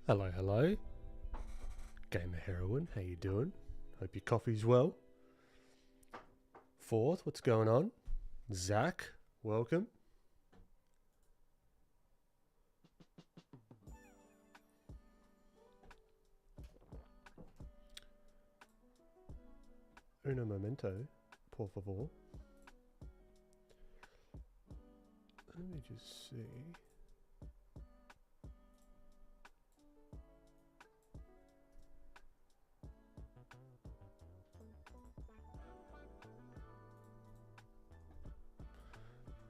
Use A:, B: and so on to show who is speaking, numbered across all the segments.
A: Hello, hello. Gamer Heroine, how you doing? Hope your coffee's well. Fourth, what's going on? Zach, welcome. Uno momento, por favor. Let me just see.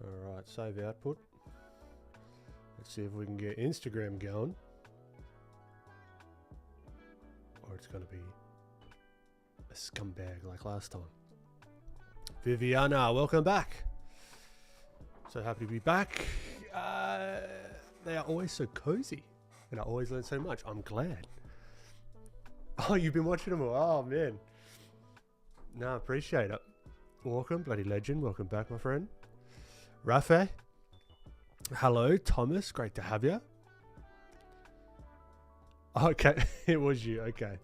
A: Alright, save output. Let's see if we can get Instagram going. Or it's going to be a scumbag like last time. Viviana, welcome back. So happy to be back. They are always so cozy. And I always learn so much. I'm glad. Oh, you've been watching them all. Oh, man. No, appreciate it. Welcome, bloody legend. Welcome back, my friend. Rafe. Hello, Thomas. Great to have you. Okay, it was you. Okay.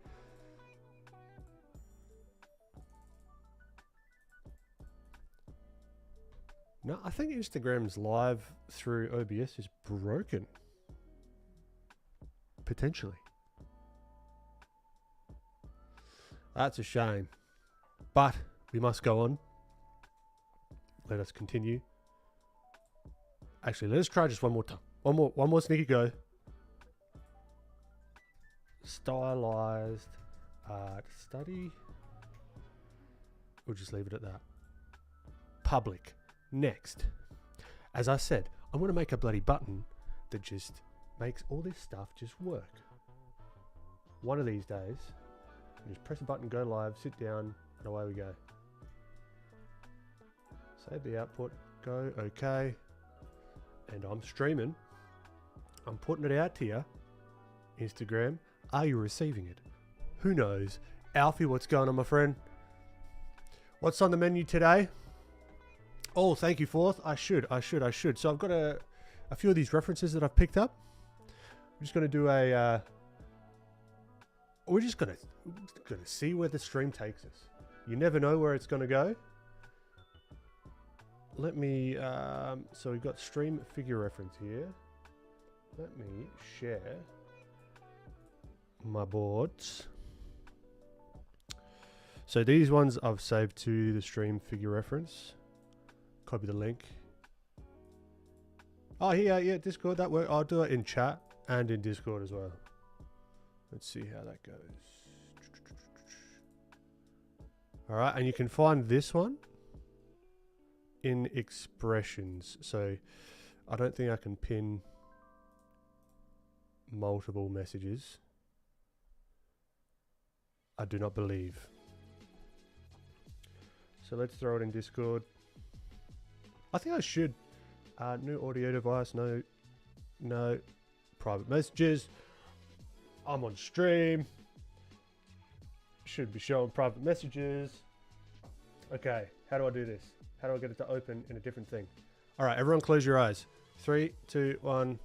A: No, I think Instagram's live through OBS is broken. Potentially. That's a shame. But we must go on. Let us continue. Actually, let us try just one more time. One more sneaky go. Stylized art study. We'll just leave it at that. Public. Next. As I said, I'm going to make a bloody button that just makes all this stuff just work. One of these days, just press a button, go live, sit down, and away we go. Save the output, go, okay. And I'm streaming. I'm putting it out to you. Instagram, are you receiving it? Who knows? Alfie, what's going on, my friend? What's on the menu today? Oh, thank you, Fourth. I should. So I've got a few of these references that I've picked up. I'm just going to do a... we're just going to see where the stream takes us. You never know where it's going to go. Let me... so we've got stream figure reference here. Let me share my boards. So these ones I've saved to the stream figure reference. Copy the link. Oh, here, yeah, Discord, that works. I'll do it in chat and in Discord as well. Let's see how that goes. All right, and you can find this one in expressions. So I don't think I can pin multiple messages. I do not believe. So let's throw it in Discord. I think I should. New audio device, no private messages. I'm on stream. Should be showing private messages. Okay, how do I do this? How do I get it to open in a different thing? All right, everyone close your eyes. 3, 2, 1.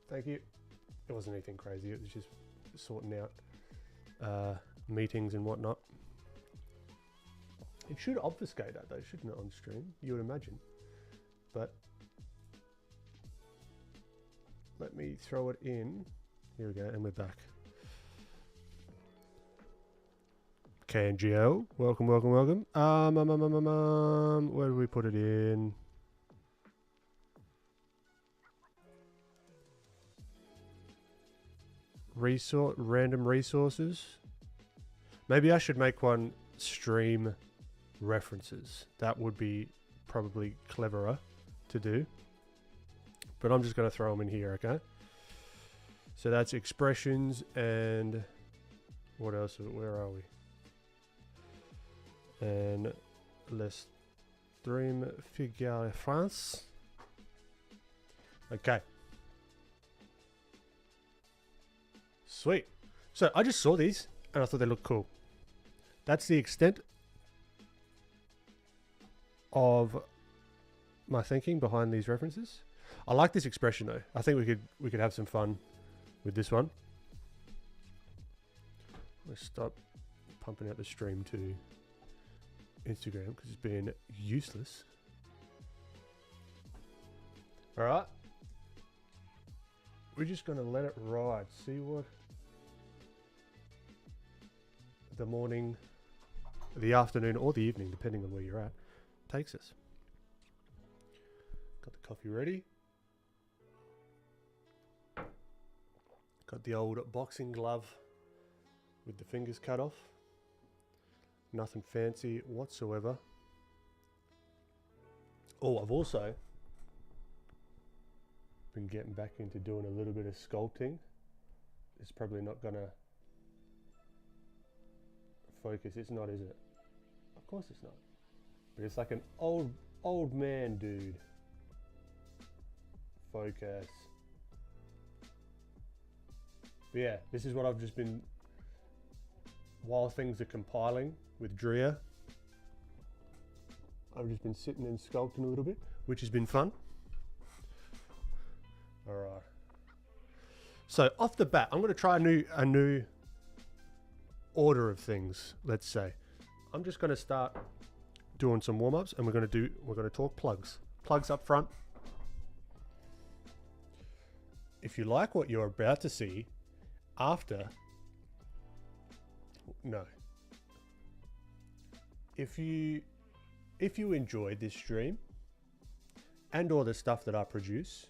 A: Thank you. It wasn't anything crazy. It was just sorting out meetings and whatnot. It should obfuscate that though, shouldn't it, on stream? You would imagine. But let me throw it in. Here we go, and we're back. KNGL, welcome. Where do we put it in? Random resources. Maybe I should make one stream references. That would be probably cleverer to do. But I'm just going to throw them in here, okay? So that's expressions and what else? Where are we? And let's stream figure France. Okay. Sweet. So I just saw these and I thought they looked cool. That's the extent of my thinking behind these references. I like this expression though. I think we could have some fun with this one. Let's stop pumping out the stream to Instagram because it's been useless. All right. We're just going to let it ride. See what the morning, the afternoon, or the evening, depending on where you're at, takes us. Got the coffee ready. Got the old boxing glove with the fingers cut off. Nothing fancy whatsoever. Oh, I've also been getting back into doing a little bit of sculpting. It's probably not gonna focus. It's not, is it? Of course it's not. But it's like an old man dude. Focus. But yeah, this is what I've just been, while things are compiling with Drea, I've just been sitting and sculpting a little bit, which has been fun. All right. So off the bat, I'm going to try a new order of things. Let's say I'm just going to start doing some warm-ups, and we're going to talk plugs. Plugs up front. If you like what you're about to see after, no. If you enjoyed this stream and all the stuff that I produce,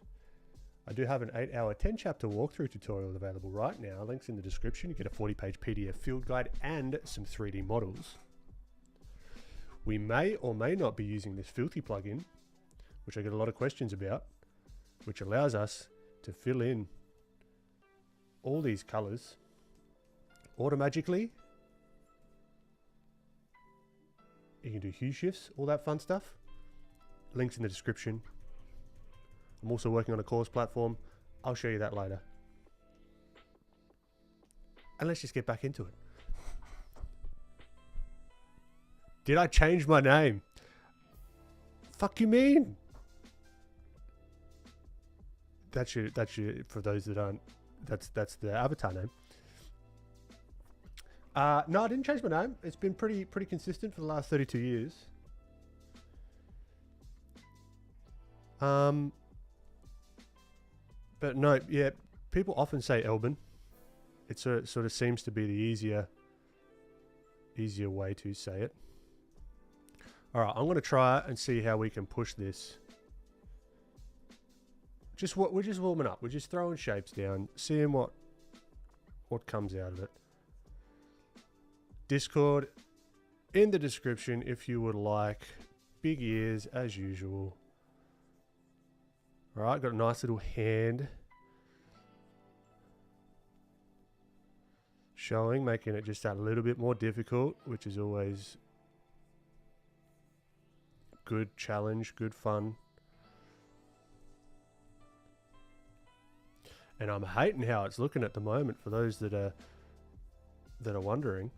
A: I do have an 8-hour 10-chapter walkthrough tutorial available right now. Links in the description. You get a 40-page PDF field guide and some 3D models. We may or may not be using this filthy plugin, which I get a lot of questions about, which allows us to fill in all these colors automatically. You can do hue shifts, all that fun stuff. Links in the description. I'm also working on a course platform. I'll show you that later. And let's just get back into it. Did I change my name? Fuck you mean? That's your, for those that aren't, that's the avatar name. No, I didn't change my name. It's been pretty consistent for the last 32 years. But no, yeah, people often say Elbin. It sort of seems to be the easier way to say it. All right, I'm going to try and see how we can push this. We're just warming up. We're just throwing shapes down, seeing what comes out of it. Discord in the description if you would like. Big ears as usual. All right, got a nice little hand showing, making it just that little bit more difficult, which is always good challenge, good fun. And I'm hating how it's looking at the moment for those that are wondering.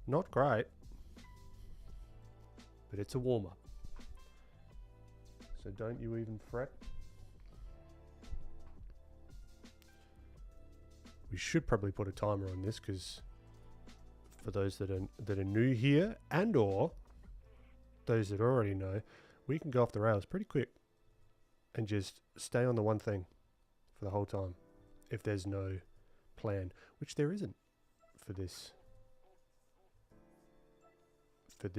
A: Not great, but it's a warm-up. So don't you even fret. We should probably put a timer on this because for those that are new here and or those that already know, we can go off the rails pretty quick and just stay on the one thing for the whole time if there's no plan, which there isn't for this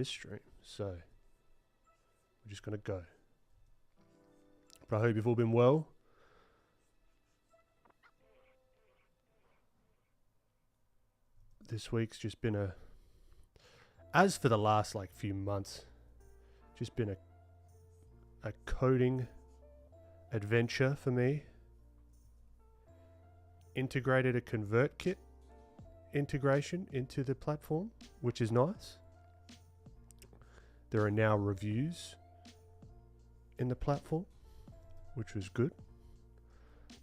A: stream. So we're just going to go. But I hope you've all been well. This week's just been as for the last like few months, just been a coding adventure for me. Integrated a ConvertKit integration into the platform, which is nice. There are now reviews in the platform, which was good,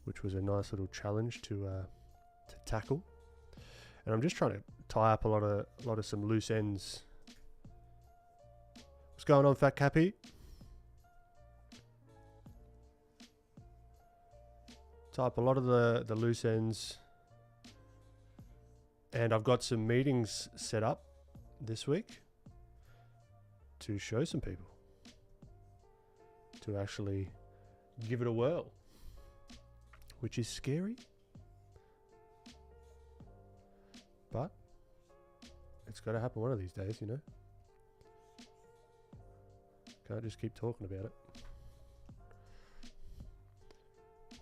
A: which was a nice little challenge to tackle. And I'm just trying to tie up a lot of some loose ends. What's going on, Fat Cappy? tie up a lot of the loose ends. And I've got some meetings set up this week to show some people, to actually give it a whirl, which is scary, but it's got to happen one of these days, you know. Can't just keep talking about it.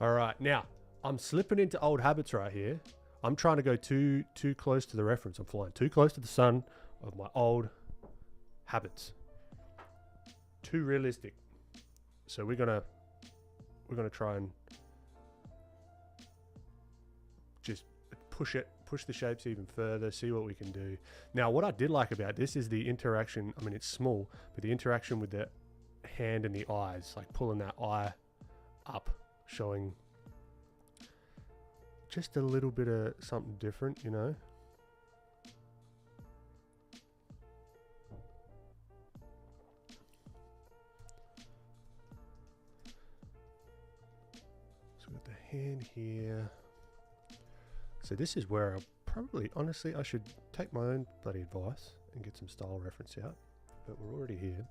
A: All right, now I'm slipping into old habits right here. I'm trying to go too close to the reference. I'm flying too close to the sun of my old habits. Too realistic. So we're gonna try and just push the shapes even further, see what we can do. Now, what I did like about this is the interaction. I mean, it's small, but the interaction with the hand and the eyes, like pulling that eye up, showing just a little bit of something different, you know. So we've got the hand here. So this is where honestly, I should take my own bloody advice and get some style reference out. But we're already here.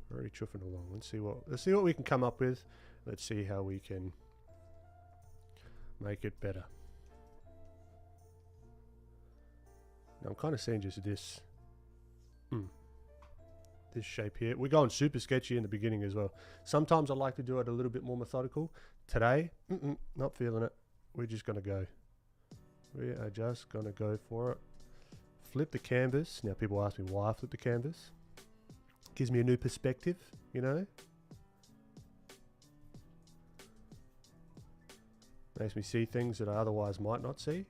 A: We're already chuffing along. Let's see what we can come up with. Let's see how we can make it better. Now I'm kind of seeing just this shape here. We're going super sketchy in the beginning as well. Sometimes I like to do it a little bit more methodical. Today, not feeling it. We're just gonna go. We are just gonna go for it. Flip the canvas. Now people ask me why I flip the canvas. Gives me a new perspective, you know. Makes me see things that I otherwise might not see.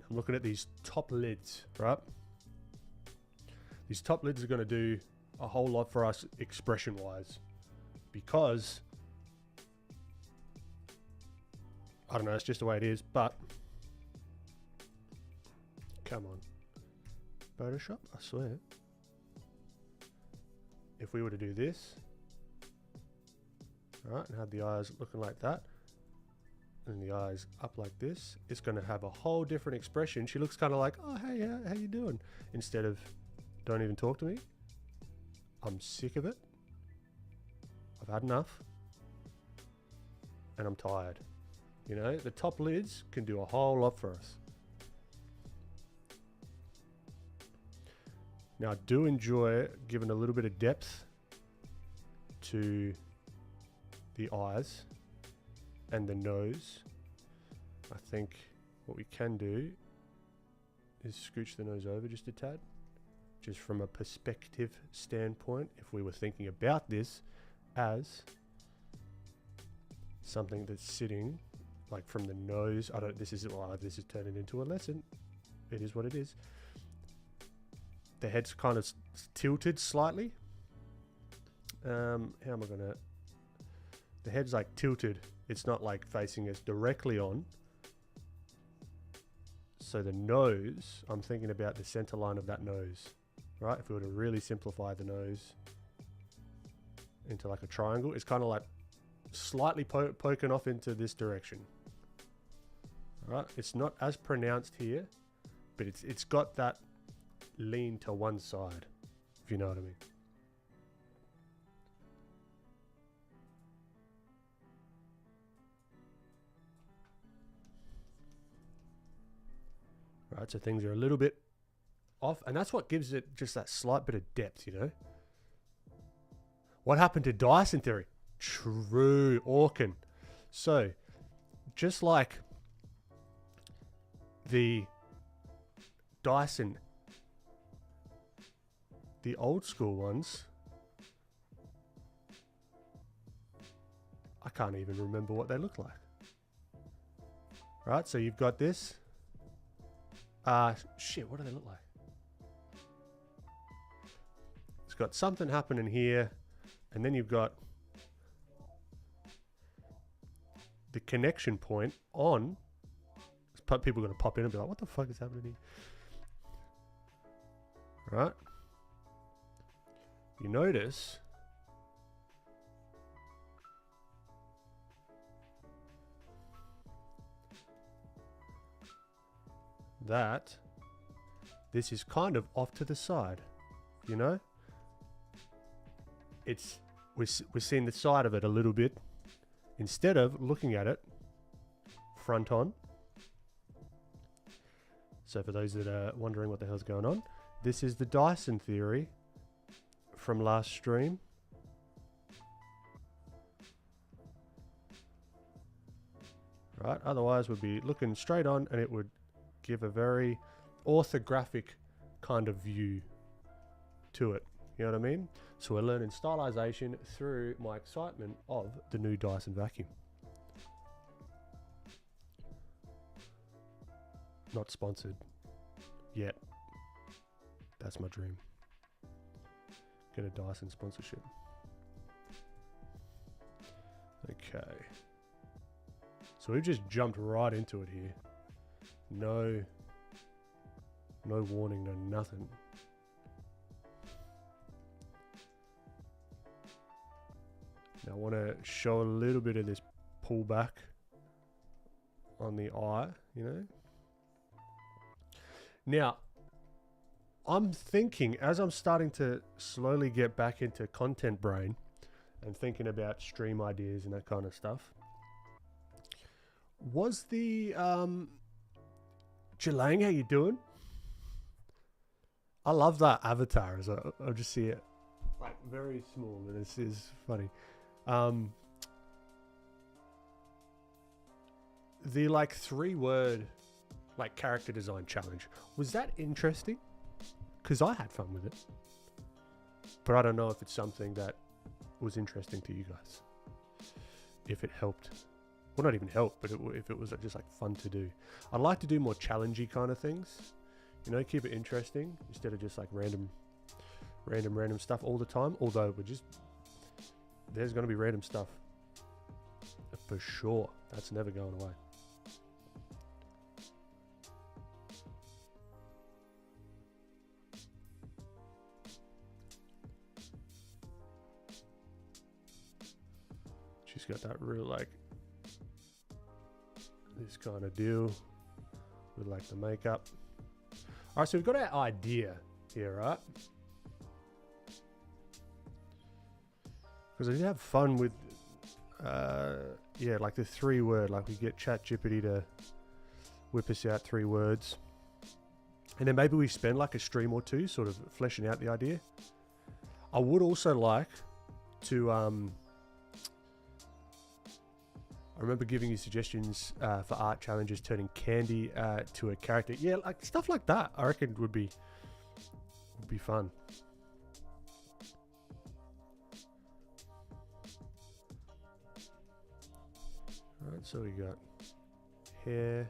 A: I'm looking at these top lids, right? These top lids are going to do a whole lot for us expression-wise, because I don't know, it's just the way it is, but come on, Photoshop, I swear. If we were to do this, all right, and have the eyes looking like that, and the eyes up like this, it's going to have a whole different expression. She looks kind of like, oh, hey, how you doing? Instead of, don't even talk to me. I'm sick of it. I've had enough. And I'm tired. You know, the top lids can do a whole lot for us. Now, I do enjoy giving a little bit of depth to the eyes and the nose. I think what we can do is scooch the nose over just a tad. Just from a perspective standpoint, if we were thinking about this as something that's sitting like from the nose, this is turning into a lesson. It is what it is. The head's kind of tilted slightly. How am I gonna? The head's like tilted. It's not like facing us directly on. So the nose, I'm thinking about the center line of that nose. Right, if we were to really simplify the nose into like a triangle, it's kind of like slightly poking off into this direction. All right, it's not as pronounced here, but it's got that lean to one side, if you know what I mean. Right, so things are a little bit off, and that's what gives it just that slight bit of depth, you know. What happened to Dyson theory? True, Orkin. So, just like the Dyson, the old school ones, I can't even remember what they look like. Right, so you've got this. Shit, what do they look like? It's got something happening here, and then you've got the connection point on. Let's people are going to pop in and be like, what the fuck is happening here? Right? You notice that this is kind of off to the side, you know? We're seeing the side of it a little bit instead of looking at it front on. So for those that are wondering what the hell's going on, this is the Dyson theory from last stream. Right, otherwise we'd be looking straight on and it would give a very orthographic kind of view to it. You know what I mean? So we're learning stylization through my excitement of the new Dyson vacuum. Not sponsored yet. That's my dream. Get a Dyson sponsorship. Okay. So we've just jumped right into it here. No warning, no nothing. Now I want to show a little bit of this pullback on the eye, you know. Now, I'm thinking, as I'm starting to slowly get back into content brain and thinking about stream ideas and that kind of stuff, was the Jalang, how you doing? I love that avatar. As I'll just see it like very small, and this is funny. The like 3-word like character design challenge, was that interesting? Because I had fun with it, but I don't know if it's something that was interesting to you guys. If it helped. Well, not even help, but if it was just like fun to do. I'd like to do more challengey kind of things, you know, keep it interesting instead of just like random stuff all the time. Although there's going to be random stuff for sure. That's never going away. She's got that real like this kind of deal with like the makeup. All right, so we've got our idea here, right? Because I did have fun with, yeah, like the 3-word, like we get ChatGPT to whip us out 3 words. And then maybe we spend like a stream or 2 sort of fleshing out the idea. I would also like to, I remember giving you suggestions for art challenges, turning candy to a character. Yeah, like stuff like that. I reckon would be fun. All right, so we got hair.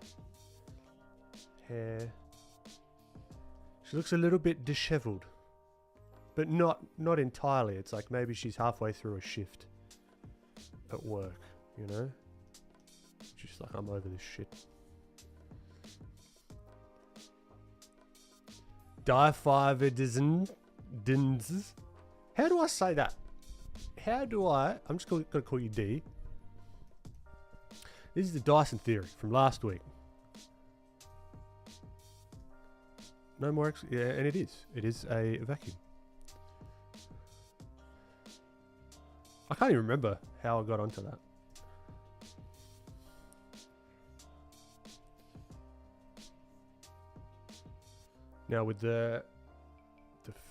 A: She looks a little bit disheveled, but not entirely. It's like maybe she's halfway through a shift at work, you know? Just like, I'm over this shit. Diaphyvidism. How do I say that? I'm just going to call you D. This is the Dyson theory from last week. No more, yeah, and it is. It is a vacuum. I can't even remember how I got onto that. Now with the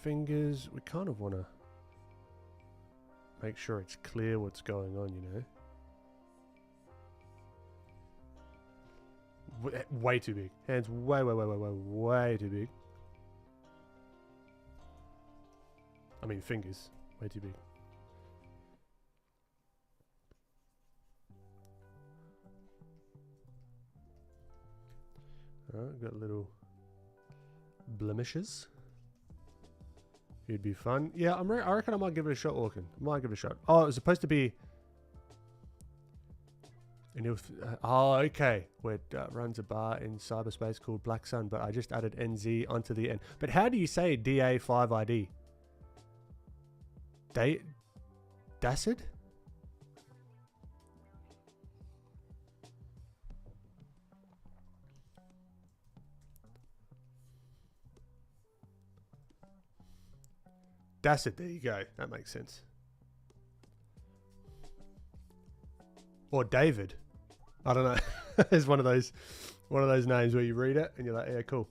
A: fingers, we kind of want to make sure it's clear what's going on, you know. Way too big. Hands way too big. I mean fingers, way too big. Alright, got little blemishes. It'd be fun. Yeah, I reckon I might give it a shot, Orkin. I might give it a shot. Oh, it was supposed to be And it was, oh, okay. Where it runs a bar in cyberspace called Black Sun, but I just added NZ onto the end. But how do you say DA5ID? Dacid? Dacid, there you go. That makes sense. Or David. I don't know. It's one of those names where you read it and you're like, yeah, cool.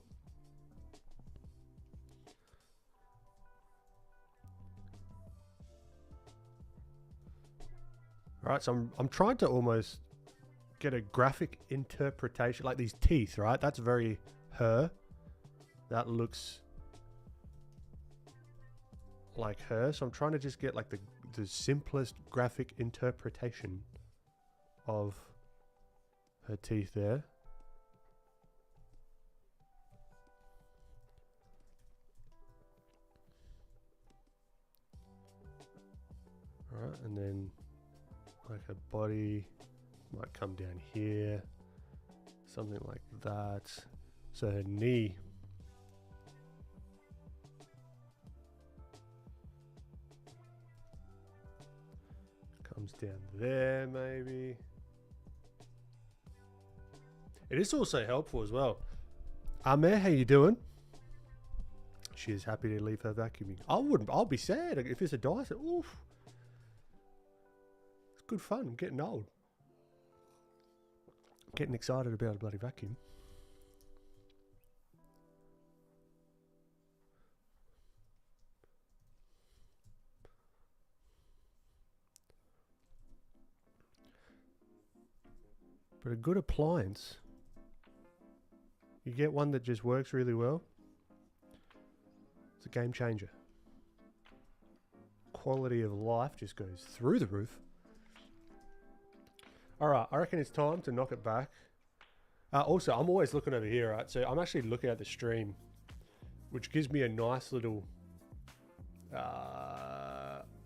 A: All right, so I'm trying to almost get a graphic interpretation, like these teeth, right? That's very her. That looks like her. So I'm trying to just get like the simplest graphic interpretation of her teeth there. All right, and then like her body might come down here, something like that. So her knee. Comes down there maybe. It is also helpful as well. Ameh, how you doing? She is happy to leave her vacuuming. I'll be sad if it's a Dyson. Oof. It's good fun. I'm getting old. Getting excited about a bloody vacuum. But a good appliance, you get one that just works really well, it's a game changer. Quality of life just goes through the roof. All right, I reckon it's time to knock it back. Also, I'm always looking over here, right? So I'm actually looking at the stream, which gives me a nice little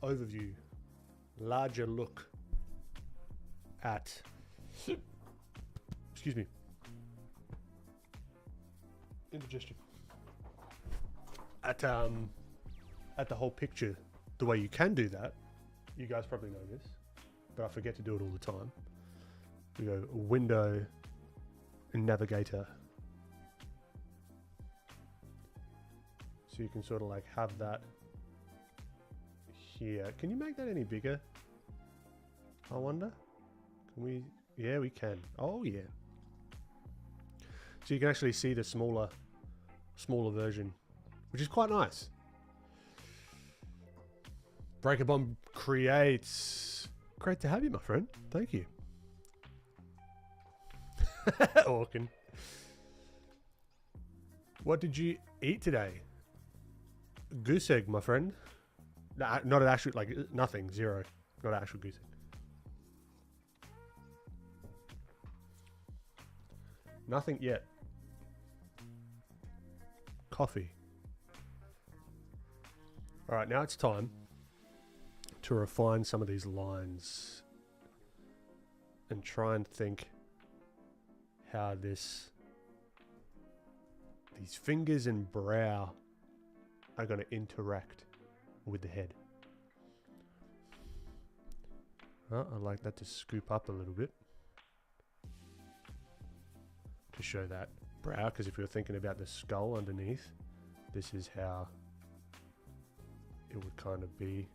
A: overview, larger look at, excuse me, indigestion, at the whole picture. The way you can do that, you guys probably know this, but I forget to do it all the time. We go window and navigator. So you can sort of like have that here. Can you make that any bigger? I wonder. Can we? Yeah, we can. Oh yeah. So you can actually see the smaller version, which is quite nice. Breaker Bomb creates. Great to have you, my friend. Thank you. Orkin. What did you eat today? Goose egg, my friend. Nah, not an actual, like, nothing, zero. Not an actual goose egg. Nothing yet. Coffee. All right, now it's time to refine some of these lines and try and think how these fingers and brow are going to interact with the head. Well, I like that to scoop up a little bit to show that brow, because if you're thinking about the skull underneath, this is how it would kind of be,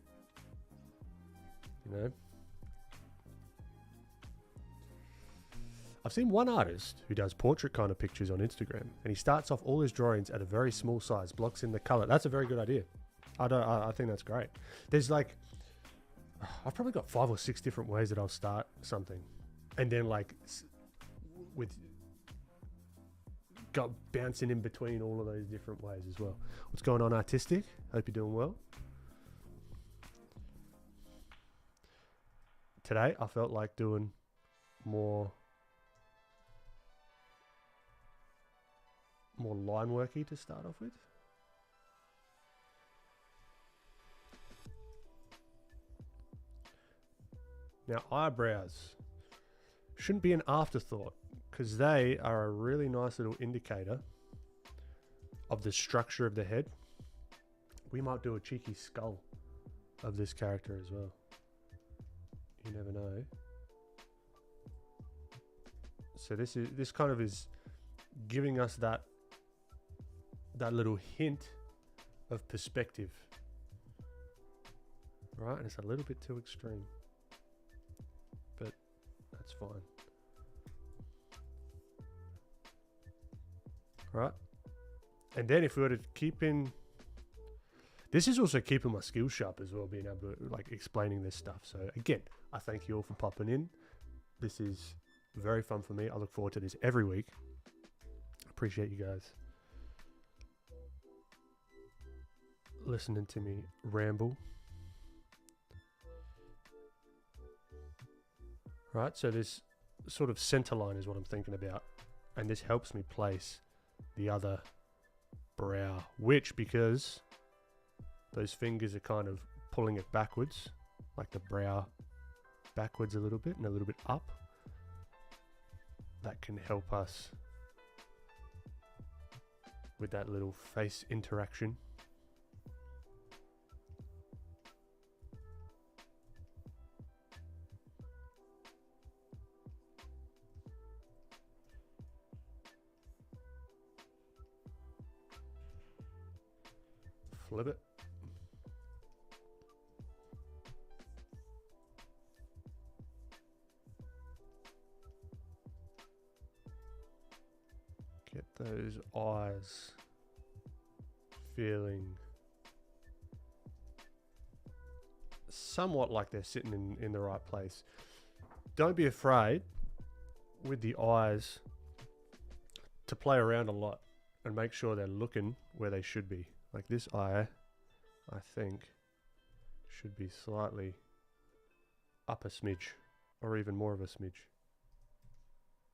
A: you know. I've seen one artist who does portrait kind of pictures on Instagram, and he starts off all his drawings at a very small size, blocks in the color. That's a very good idea. I think that's great. There's like, I've probably got 5 or 6 different ways that I'll start something, and then like with got bouncing in between all of those different ways as well. What's going on, artistic? Hope you're doing well. Today I felt like doing more line worky to start off with. Now eyebrows. shouldn't be an afterthought, because they are a really nice little indicator of the structure of the head. We might do a cheeky skull of this character as well. You never know. So this kind of is giving us that little hint of perspective, right? And it's a little bit too extreme, but that's fine. Right? And then if we were to keep in, this is also keeping my skills sharp as well, being able to like explaining this stuff. So again, I thank you all for popping in. This is very fun for me. I look forward to this every week. Appreciate you guys listening to me ramble. Right, so this sort of center line is what I'm thinking about, and this helps me place the other brow, which, because those fingers are kind of pulling it backwards, like the brow backwards a little bit and a little bit up, that can help us with that little face interaction. Flip it. Get those eyes feeling somewhat like they're sitting in the right place. Don't be afraid with the eyes to play around a lot and make sure they're looking where they should be. Like this eye, I think, should be slightly up a smidge, or even more of a smidge.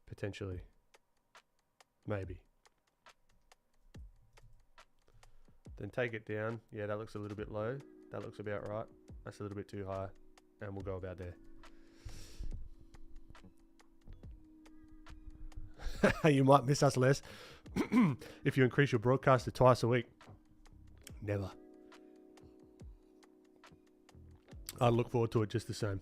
A: Potentially. Maybe. Then take it down. Yeah, that looks a little bit low. That looks about right. That's a little bit too high. And we'll go about there. You might miss us less if you increase your broadcast to twice a week. Never. I look forward to it just the same.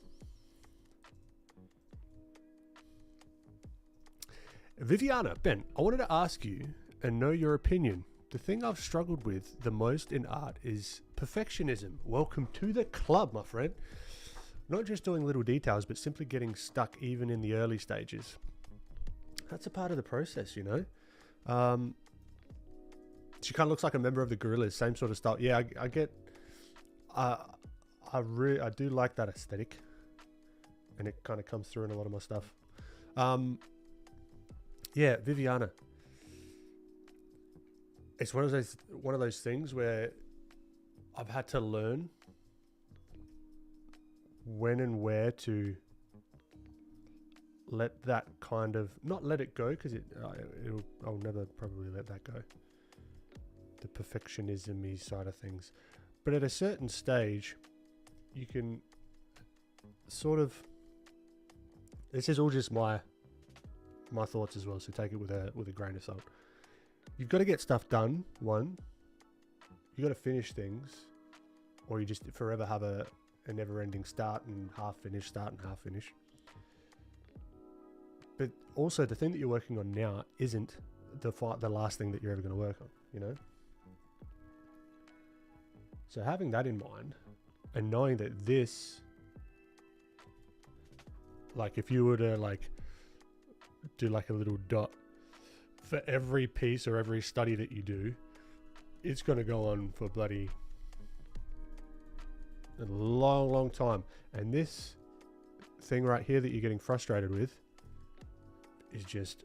A: Viviana, Ben, I wanted to ask you and know your opinion. The thing I've struggled with the most in art is perfectionism. Welcome to the club, my friend. Not just doing little details, but simply getting stuck even in the early stages. That's a part of the process, you know? She kind of looks like a member of the Gorillas, same sort of style. Yeah, I get. I do like that aesthetic, and it kind of comes through in a lot of my stuff. Yeah, Viviana. It's one of those things where I've had to learn when and where to let that kind of, not let it go, because I'll never probably let that go. The perfectionism-y side of things. But at a certain stage, you can sort of, this is all just my thoughts as well, so take it with a grain of salt. You've got to get stuff done, one. You got to finish things, or you just forever have a never-ending start and half finish, start and half finish. But also, the thing that you're working on now isn't the last thing that you're ever going to work on, you know? So having that in mind, and knowing that this, like if you were to like do like a little dot for every piece or every study that you do, it's going to go on for bloody a long, long time. And this thing right here that you're getting frustrated with is just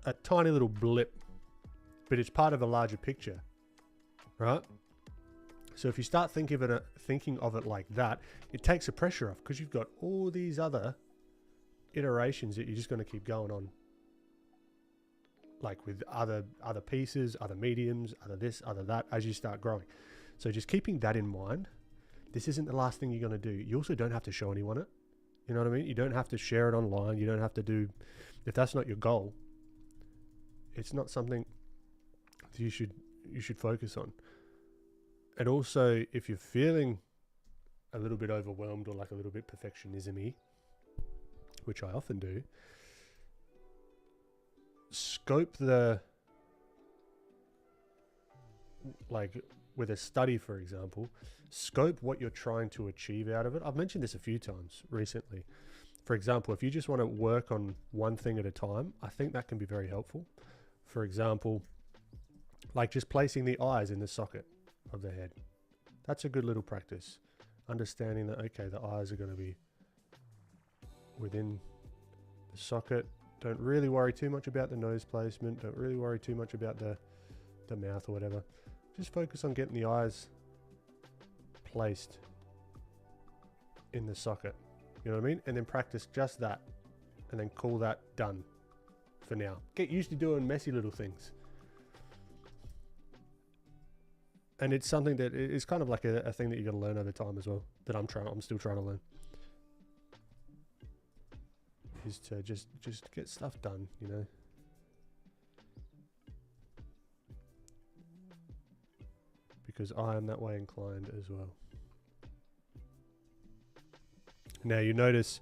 A: a tiny little blip, but it's part of a larger picture, right? So if you start thinking of it like that, it takes the pressure off, because you've got all these other iterations that you're just going to keep going on, like with other pieces, other mediums, other this, other that, as you start growing. So just keeping that in mind, this isn't the last thing you're going to do. You also don't have to show anyone it. You know what I mean? You don't have to share it online. You don't have to do, if that's not your goal, it's not something that you should focus on. And also, if you're feeling a little bit overwhelmed or like a little bit perfectionism-y, which I often do, scope like with a study, for example, scope what you're trying to achieve out of it. I've mentioned this a few times recently. For example, if you just want to work on one thing at a time, I think that can be very helpful. For example, like just placing the eyes in the socket of the head. That's a good little practice. Understanding that, okay, the eyes are going to be within the socket. Don't really worry too much about the nose placement. Don't really worry too much about the mouth or whatever. Just focus on getting the eyes placed in the socket. You know what I mean? And then practice just that. And then call that done for now. Get used to doing messy little things. And it's something that is kind of like a thing that you're going to learn over time as well. That I'm still trying to learn. Is to just get stuff done, you know. Because I am that way inclined as well. Now you notice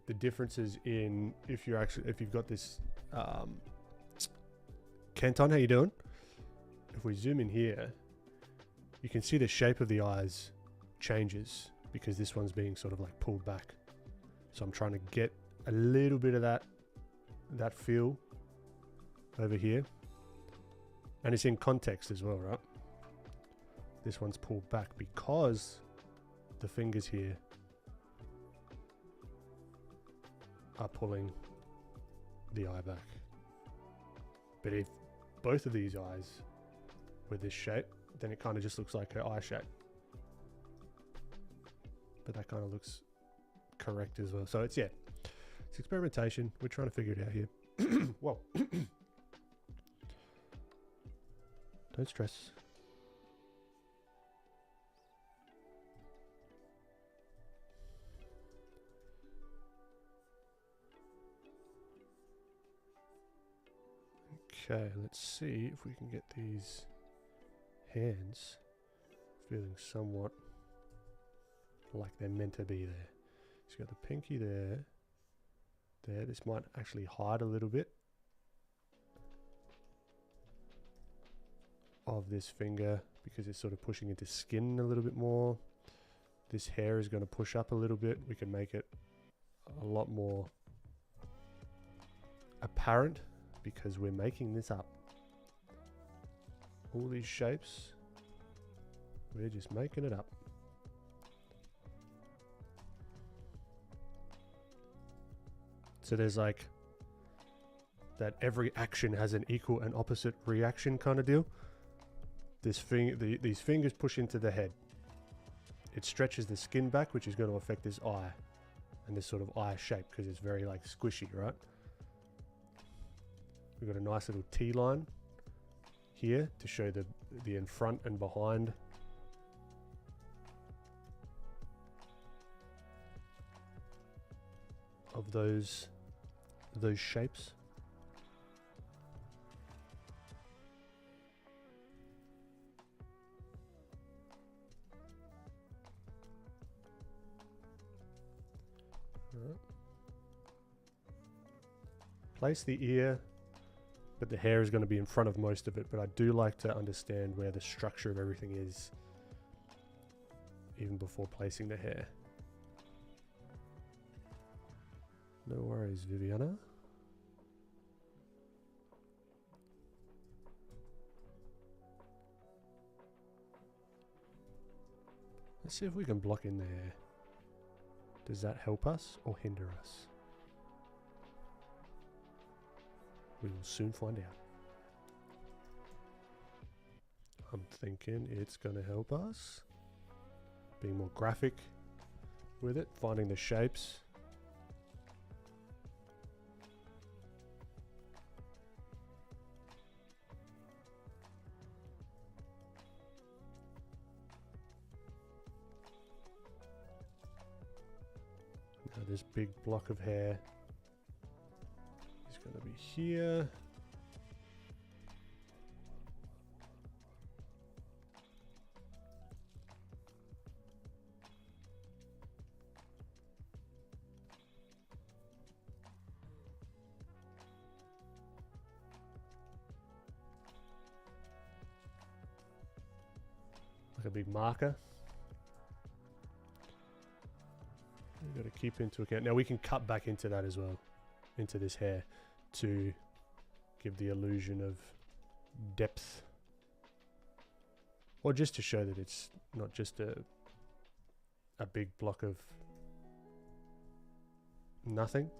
A: the differences in if you've got this Kenton, how you doing? If we zoom in here, you can see the shape of the eyes changes because this one's being sort of like pulled back. So I'm trying to get a little bit of that feel over here. And it's in context as well, right? This one's pulled back because the fingers here are pulling the eye back. But if both of these eyes were this shape, then it kind of just looks like her eye shape. But that kind of looks correct as well. So it's experimentation. We're trying to figure it out here. Whoa. Don't stress. Okay, let's see if we can get these hands feeling somewhat like they're meant to be there. So you've got the pinky there. This might actually hide a little bit of this finger because it's sort of pushing into skin a little bit more. This hair is going to push up a little bit. We can make it a lot more apparent because we're making this up. All these shapes, we're just making it up. So there's like that every action has an equal and opposite reaction kind of deal. These fingers push into the head. It stretches the skin back, which is going to affect this eye and this sort of eye shape because it's very like squishy, right? We've got a nice little T-line here to show the in front and behind. Of those shapes. All right. Place the ear, but the hair is going to be in front of most of it, but I do like to understand where the structure of everything is even before placing the hair. No worries, Viviana. Let's see if we can block in the hair. Does that help us or hinder us? We will soon find out. I'm thinking it's going to help us. Being more graphic with it, finding the shapes. this big block of hair is going to be here. Like a big marker. We've got to keep into account. Now we can cut back into that as well, into this hair, to give the illusion of depth, or just to show that it's not just a big block of nothing.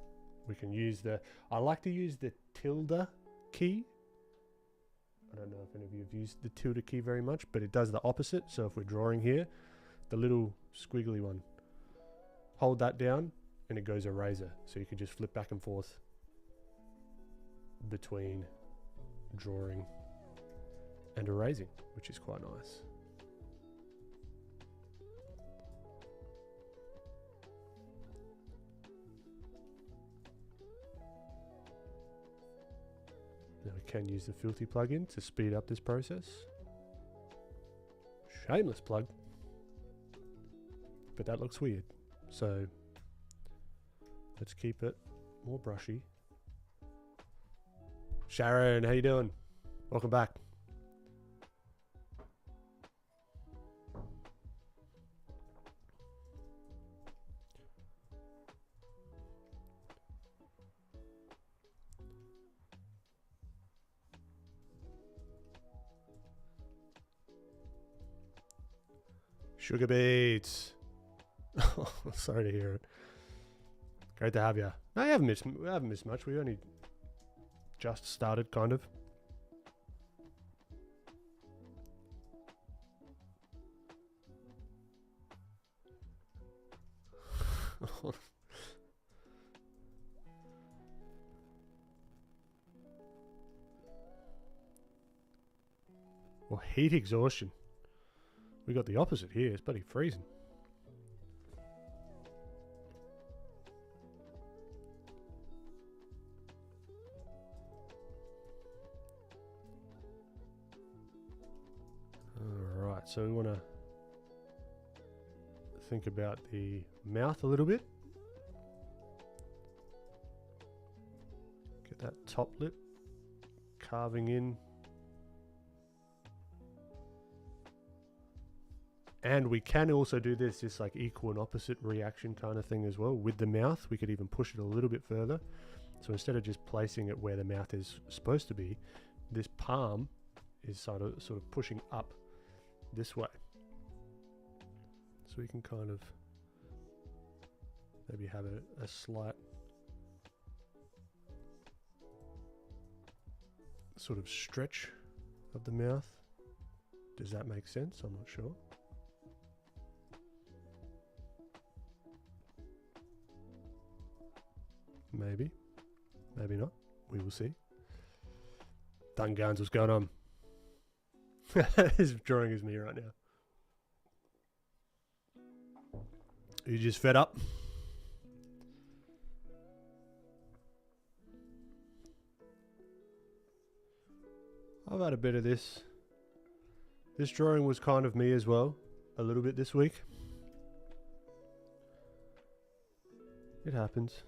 A: We can use I like to use the tilde key. I don't know if any of you have used the tilde key very much, but it does the opposite. So if we're drawing here, the little squiggly one, hold that down and it goes eraser. So you can just flip back and forth between drawing and erasing, which is quite nice. Now we can use the Filthy plugin to speed up this process. Shameless plug. But that looks weird. So let's keep it more brushy. Sharon, how you doing? Welcome back. Sugar beets. Sorry to hear it. Great to have you. No, we haven't missed much. We only just started, kind of. Well, heat exhaustion. We got the opposite here. It's bloody freezing. Alright, so we want to think about the mouth a little bit. Get that top lip carving in. And we can also do this like equal and opposite reaction kind of thing as well. With the mouth, we could even push it a little bit further. So instead of just placing it where the mouth is supposed to be, this palm is sort of pushing up this way. So we can kind of maybe have a slight sort of stretch of the mouth. Does that make sense? I'm not sure. Maybe. Maybe not. We will see. Dun Guns, what's going on? His drawing is me right now. Are you just fed up? I've had a bit of this. This drawing was kind of me as well. A little bit this week. It happens.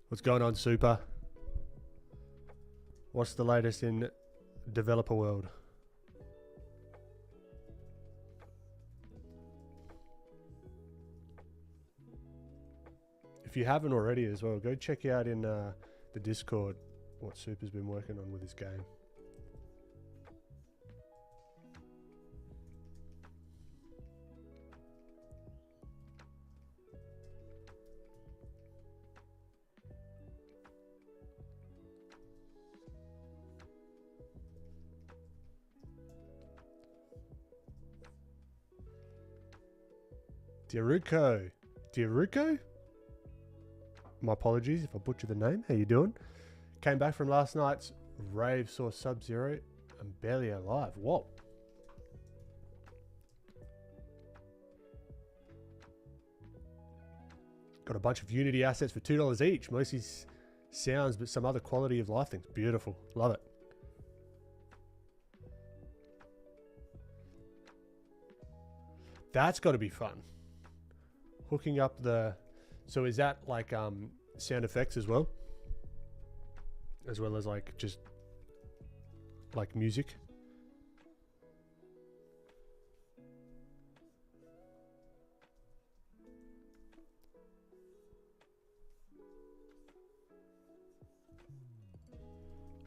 A: What's going on, Super? What's the latest in developer world? If you haven't already as well, go check out in the Discord what Super's been working on with his game. Diaruko? My apologies if I butcher the name. How you doing? Came back from last night's rave, saw Sub-Zero and barely alive. Whoa. Got a bunch of Unity assets for $2 each. Mostly sounds, but some other quality of life things. Beautiful. Love it. That's got to be fun. Hooking up the... So is that like sound effects as well? As well as like just like music?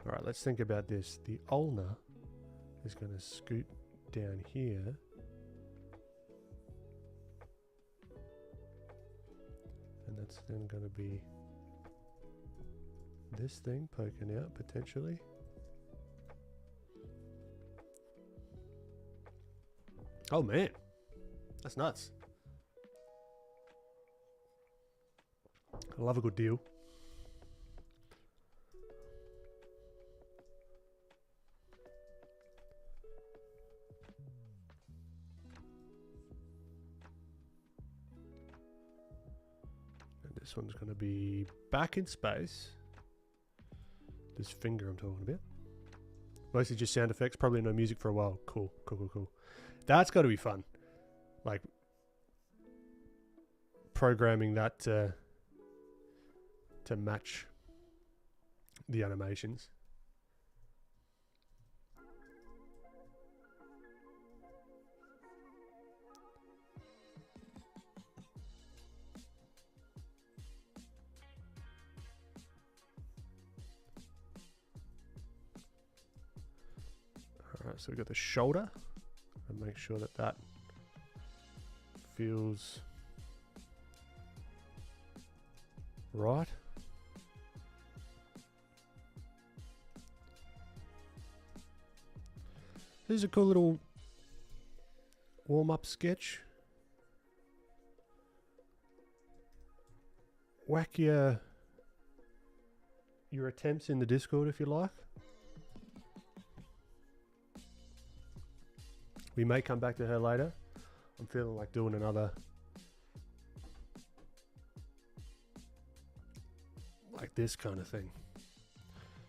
A: All right, let's think about this. The ulnar is going to scoot down here. And that's then going to be this thing poking out potentially. Oh man, that's nuts. I love a good deal. This one's going to be back in space. This finger I'm talking about. Mostly just sound effects. Probably no music for a while. Cool, cool, cool, cool. That's got to be fun. Like programming that to match the animations. Alright, so we've got the shoulder, and make sure that that feels right. This is a cool little warm-up sketch. Whack your attempts in the Discord if you like. We may come back to her later. I'm feeling like doing another like this kind of thing.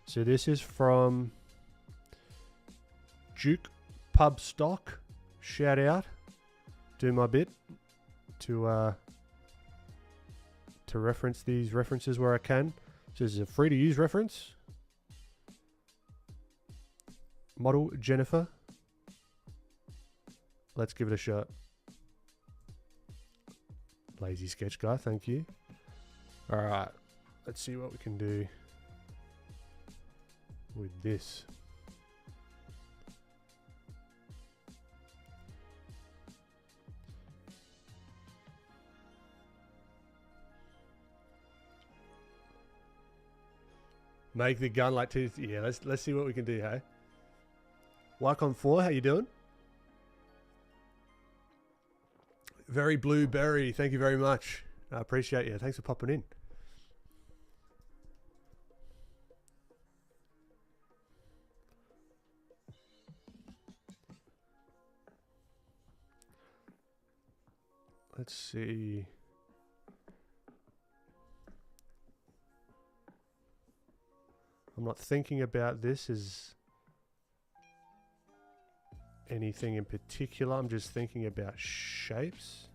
A: So this is from Duke Pub Stock. Shout out. Do my bit to reference these references where I can. So this is a free to use reference. Model Jennifer. Let's give it a shot. Lazy sketch guy, thank you. All right, let's see what we can do with this. Make the gun like two. Yeah, let's see what we can do, hey? Wycon4, how you doing? Very blueberry, thank you very much. I appreciate you. Thanks for popping in. Let's see. I'm not thinking about this as anything in particular. I'm just thinking about shapes.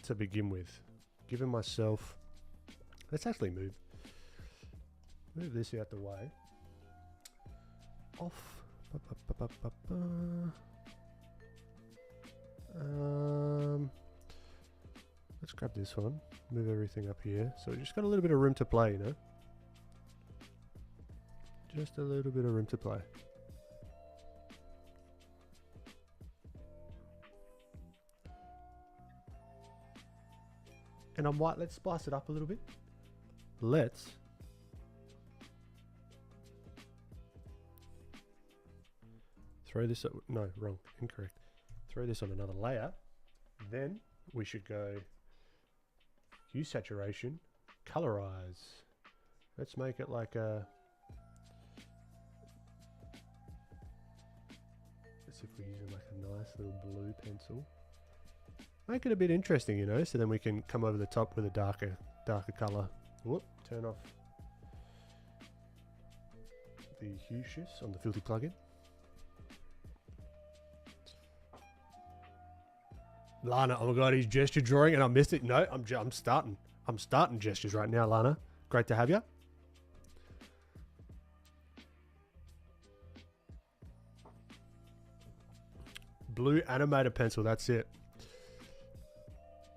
A: To begin with, giving myself, let's actually move this out the way. Off. Let's grab this one, move everything up here. So we just got a little bit of room to play, you know? Just a little bit of room to play. And I'm white, let's spice it up a little bit. Let's throw this up, no, wrong, incorrect. Throw this on another layer. Then we should go hue saturation, colorize. Let's make it like a nice if we're using like a nice little blue pencil. Make it a bit interesting, you know, so then we can come over the top with a darker colour. Whoop, turn off the hue shifts on the filter plugin. Lana, oh my god, he's gesture drawing and I missed it. No, I'm starting gestures right now, Lana. Great to have you. Blue animator pencil, that's it.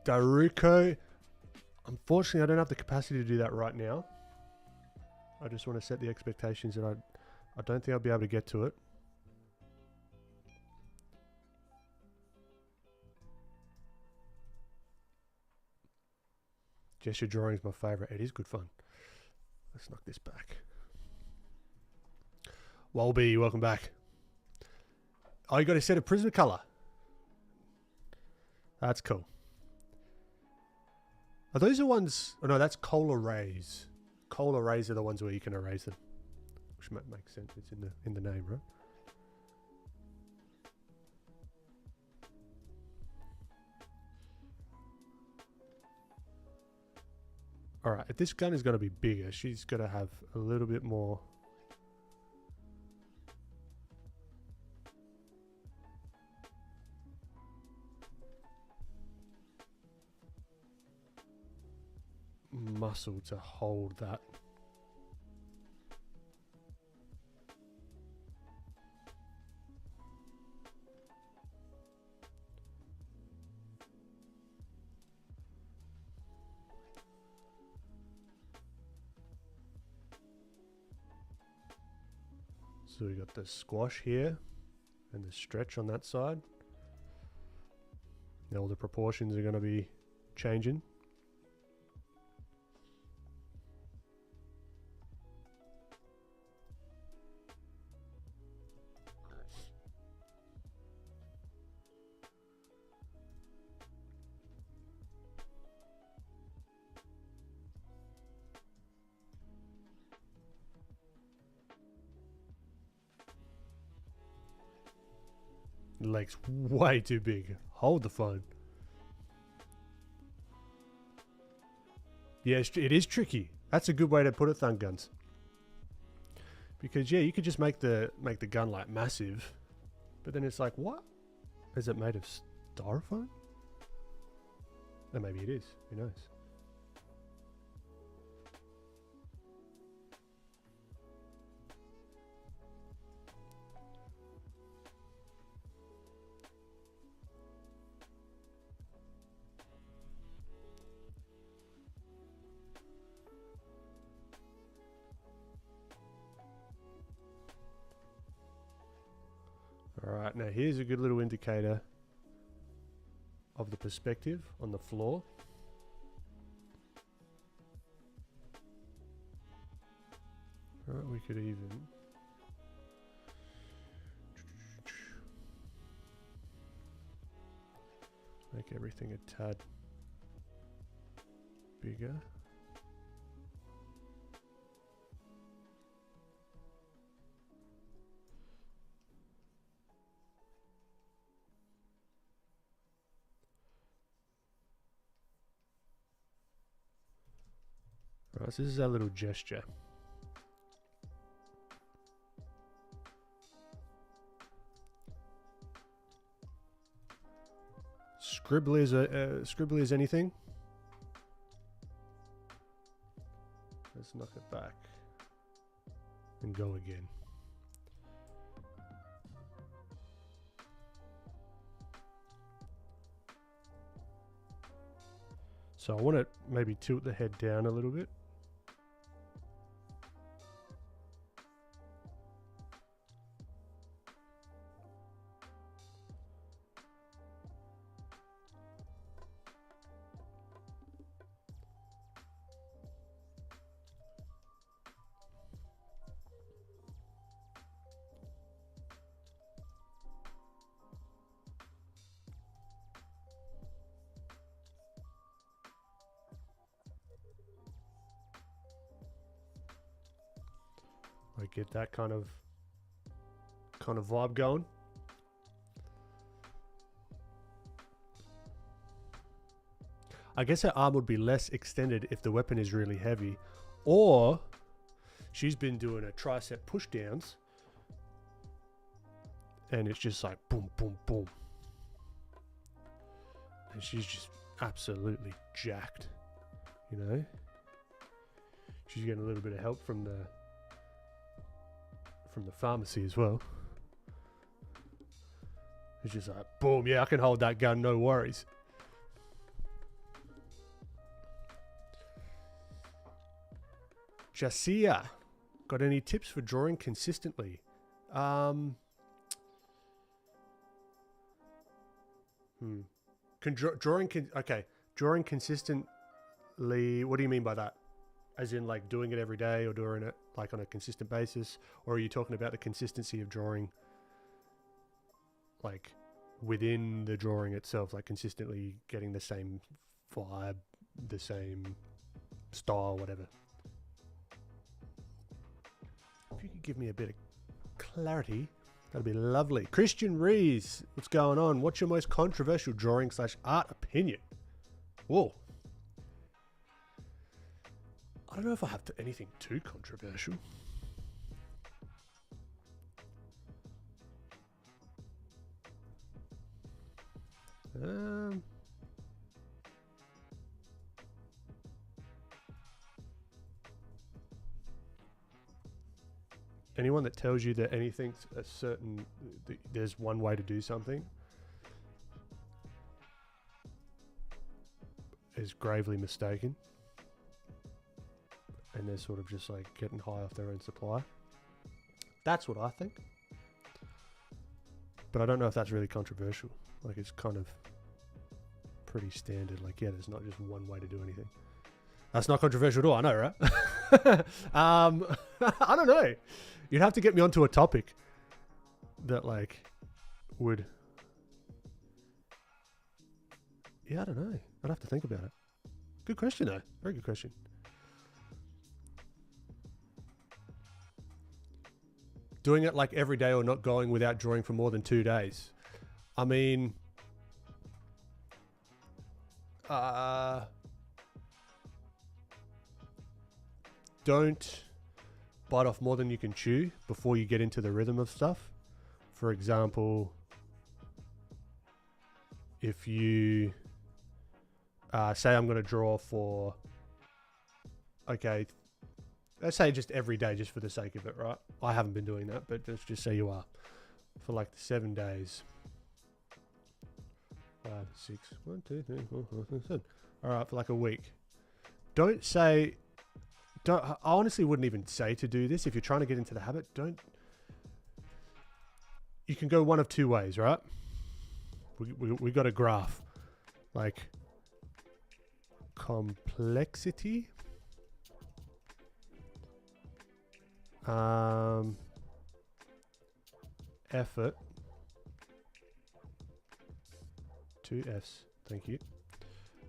A: Daruko. Unfortunately, I don't have the capacity to do that right now. I just want to set the expectations that I don't think I'll be able to get to it. Gesture drawing is my favourite. It is good fun. Let's knock this back. Wolby, welcome back. Oh, you got a set of Prismacolor. That's cool. Are those the ones? Oh no, that's Kola Rays. Kola Rays are the ones where you can erase them, which might make sense. It's in the name, right? All right, if this gun is going to be bigger, she's got to have a little bit more. Muscle to hold that. So we got the squash here and the stretch on that side. Now all the proportions are going to be changing. Legs way too big. Hold the phone. Yeah, it is tricky. That's a good way to put it, Thunk Guns. Because yeah, you could just make the gun like massive, but then it's like, what? Is it made of styrofoam? Or maybe it is. Who knows? Alright, now here's a good little indicator of the perspective on the floor. Alright, we could even make everything a tad bigger. Right, so this is our little gesture. Scribbly as anything. Let's knock it back and go again. So I want to maybe tilt the head down a little bit. Like get that kind of vibe going. I guess her arm would be less extended if the weapon is really heavy. Or she's been doing a tricep push downs. And it's just like boom, boom, boom. And she's just absolutely jacked. You know? She's getting a little bit of help from the pharmacy as well. It's just like, boom, yeah, I can hold that gun, no worries. Jasia, got any tips for drawing consistently? Drawing consistently, what do you mean by that? As in like doing it every day or doing it like on a consistent basis? Or are you talking about the consistency of drawing like within the drawing itself, like consistently getting the same vibe, the same style, whatever? If you could give me a bit of clarity, that'd be lovely. Christian Rees, what's going on? What's your most controversial drawing / art opinion? Whoa. I don't know if I have anything too controversial. Anyone that tells you that anything's a certain, there's one way to do something is gravely mistaken. And they're sort of just like getting high off their own supply. That's what I think. But I don't know if that's really controversial. Like it's kind of pretty standard. Like, yeah, there's not just one way to do anything. That's not controversial at all. I know, right? I don't know. You'd have to get me onto a topic that like would... Yeah, I don't know. I'd have to think about it. Good question though. Very good question. Doing it like every day or not going without drawing for more than 2 days. I mean... don't bite off more than you can chew before you get into the rhythm of stuff. For example, if you say I'm going to draw for, okay, let's say just every day just for the sake of it, right? I haven't been doing that, but let's just say you are. For like 7 days. 5, 6, 1, 2, 3, 4, 5, 6, 7. All right, for like a week. Don't say... I honestly wouldn't even say to do this. If you're trying to get into the habit, don't... You can go one of two ways, right? We got a graph. Like... complexity. Effort. 2 Fs. Thank you.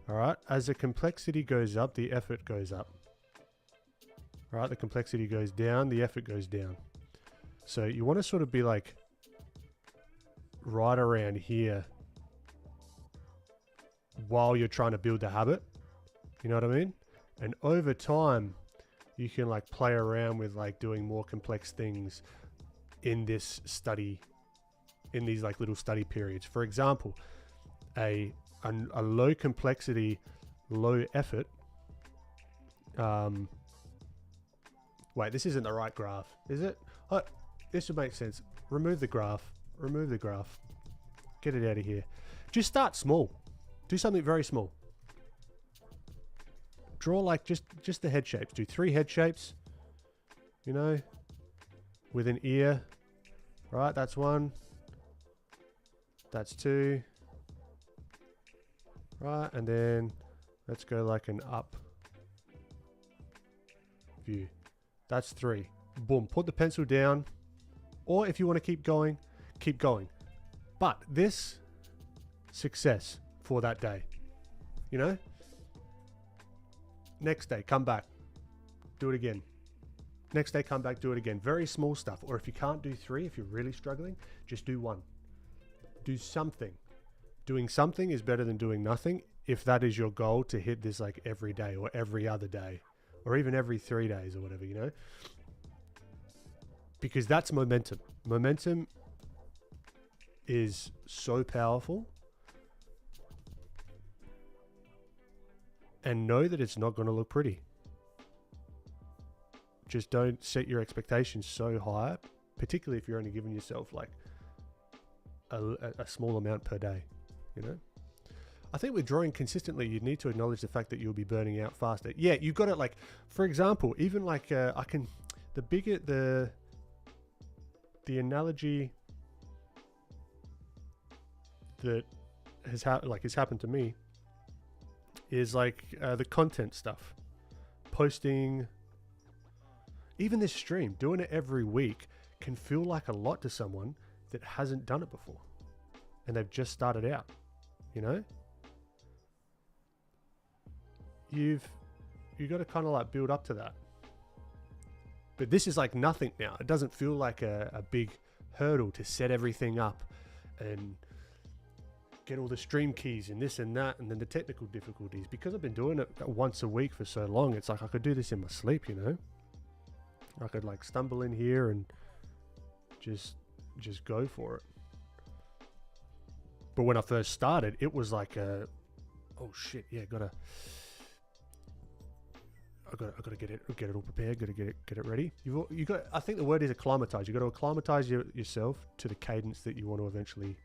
A: All right. As the complexity goes up, the effort goes up. All right. The complexity goes down, the effort goes down. So you want to sort of be like right around here while you're trying to build the habit. You know what I mean? And over time, you can like play around with like doing more complex things in this study, in these like little study periods. For example, a low complexity, low effort. Wait, this isn't the right graph, is it? Oh, this would make sense. Remove the graph. Remove the graph. Get it out of here. Just start small. Do something very small. Draw like just the head shapes. Do 3 head shapes. You know, with an ear. Right, that's 1. That's 2. Right, and then let's go like an up view. That's 3. Boom. Put the pencil down. Or if you want to keep going, keep going. But this success for that day. You know? Next day, come back. Do it again. Next day, come back, do it again. Very small stuff. Or if you can't do 3, if you're really struggling, just do 1. Do something. Doing something is better than doing nothing. if that is your goal, to hit this like every day or every other day or even every 3 days or whatever, you know, because that's momentum. Momentum is so powerful, and know that it's not going to look pretty. Just don't set your expectations so high, particularly if you're only giving yourself like a small amount per day, you know. I think with drawing consistently, you need to acknowledge the fact that you'll be burning out faster. Yeah, you've got it. Like, for example, even like the analogy that has happened to me is like the content stuff, posting. Even this stream, doing it every week can feel like a lot to someone that hasn't done it before and they've just started out, you know. You've got to kind of like build up to that. But this is like nothing now. It doesn't feel like a big hurdle to set everything up and get all the stream keys and this and that, and then the technical difficulties. Because I've been doing it once a week for so long, it's like I could do this in my sleep, you know. I could like stumble in here and just go for it. But when I first started, it was like oh shit, yeah, I gotta get it all prepared, gotta get it ready. You got, I think the word is acclimatize. You got to acclimatize yourself to the cadence that you want to eventually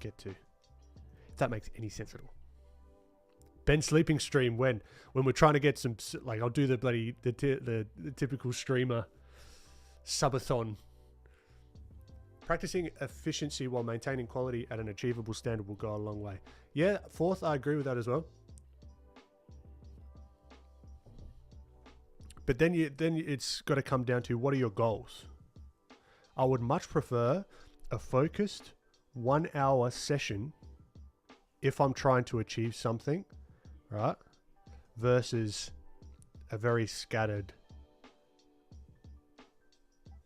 A: get to. If that makes any sense at all. Ben sleeping stream when we're trying to get some, like, I'll do the typical streamer subathon. Practicing efficiency while maintaining quality at an achievable standard will go a long way. Yeah, fourth, I agree with that as well. But then it's got to come down to, what are your goals? I would much prefer a focused 1 hour session if I'm trying to achieve something, right? Versus a very scattered,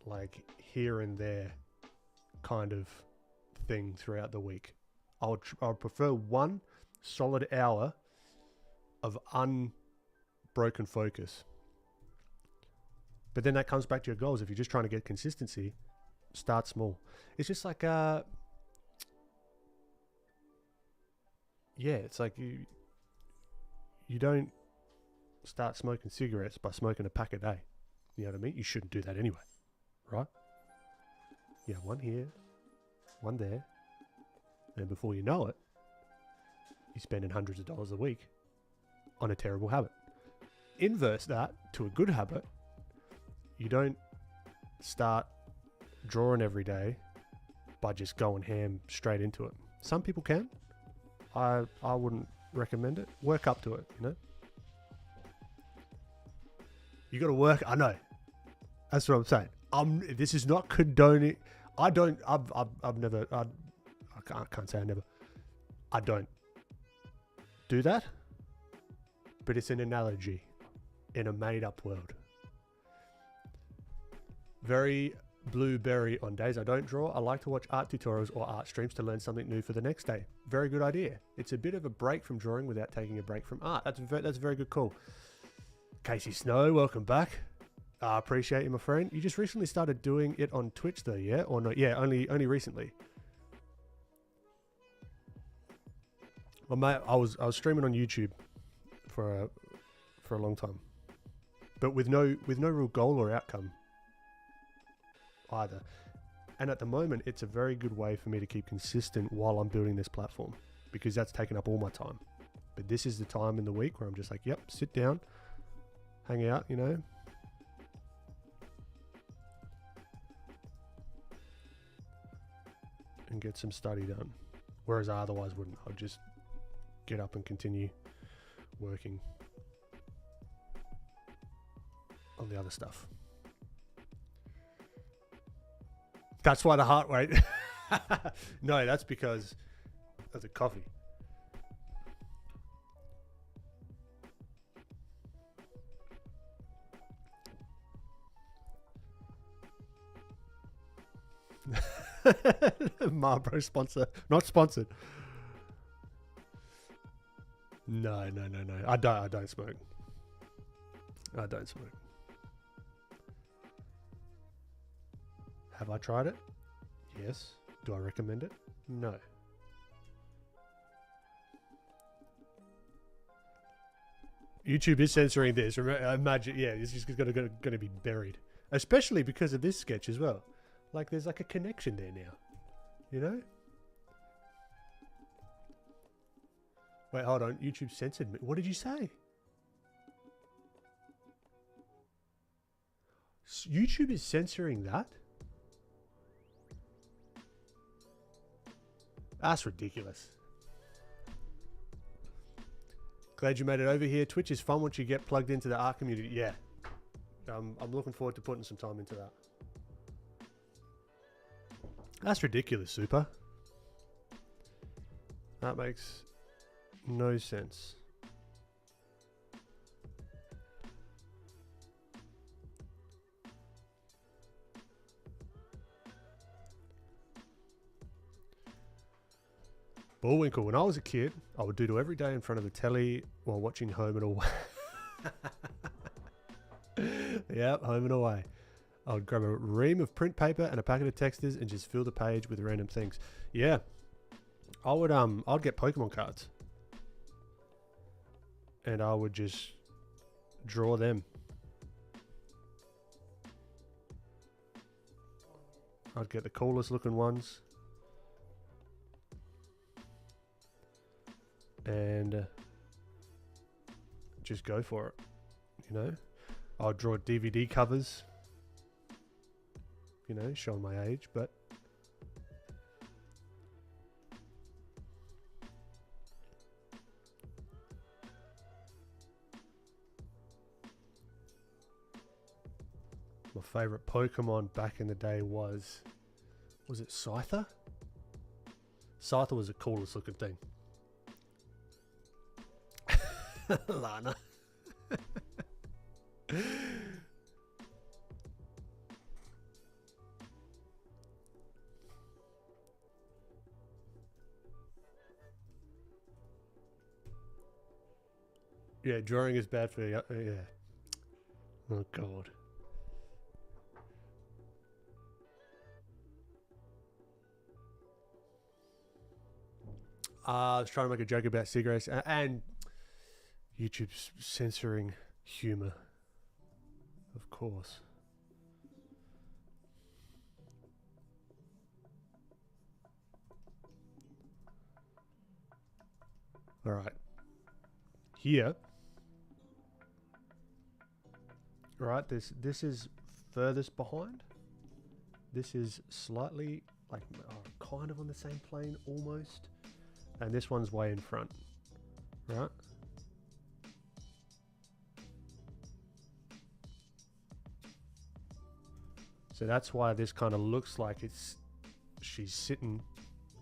A: like here and there kind of thing throughout the week. I would prefer one solid hour of unbroken focus. But then that comes back to your goals. If you're just trying to get consistency, start small. It's just like, yeah, it's like you don't start smoking cigarettes by smoking a pack a day. You know what I mean? You shouldn't do that anyway, right? Yeah, one here, one there. And before you know it, you're spending hundreds of dollars a week on a terrible habit. Inverse that to a good habit. You don't start drawing every day by just going ham straight into it. Some people can. I wouldn't recommend it. Work up to it, you know. You got to work. I know. That's what I'm saying. This is not condoning. I can't say I never. I don't do that. But it's an analogy in a made-up world. Very blueberry on days I don't draw. I like to watch art tutorials or art streams to learn something new for the next day. Very good idea. It's a bit of a break from drawing without taking a break from art. That's a very good call. Casey Snow, welcome back. I appreciate you, my friend. You just recently started doing it on Twitch though, yeah? Or no? Yeah, only recently. Well, mate, I was streaming on YouTube for a long time, but with no real goal or outcome either. And at the moment, it's a very good way for me to keep consistent while I'm building this platform, because that's taken up all my time. But this is the time in the week where I'm just like, yep, sit down, hang out, you know. And get some study done. Whereas I otherwise wouldn't. I'd just get up and continue working on the other stuff. That's why the heart rate. No, that's because of the coffee. Marlboro sponsor, not sponsored. No. I don't smoke. I don't smoke. Have I tried it? Yes. Do I recommend it? No. YouTube is censoring this. Imagine, yeah, it's just going to be buried. Especially because of this sketch as well. Like, there's like a connection there now. You know? Wait, hold on. YouTube censored me. What did you say? YouTube is censoring that? That's ridiculous. Glad you made it over here. Twitch is fun once you get plugged into the art community. Yeah. I'm looking forward to putting some time into that. That's ridiculous, Super. That makes no sense. Bullwinkle. When I was a kid, I would doodle every day in front of the telly while watching Home and Away. Yep, Home and Away. I would grab a ream of print paper and a packet of textures and just fill the page with random things. Yeah. I'd get Pokemon cards. And I would just draw them. I'd get the coolest looking ones. And just go for it, you know. I'll draw DVD covers, you know, showing my age, but my favorite Pokemon back in the day was it Scyther? Scyther was the coolest looking thing. Lana. Yeah, drawing is bad for you. Yeah. Oh, God. I was trying to make a joke about cigarettes and YouTube's censoring humor. Of course. All right. Here. Right, this is furthest behind. This is slightly like kind of on the same plane almost. And this one's way in front. Right? So that's why this kind of looks like she's sitting,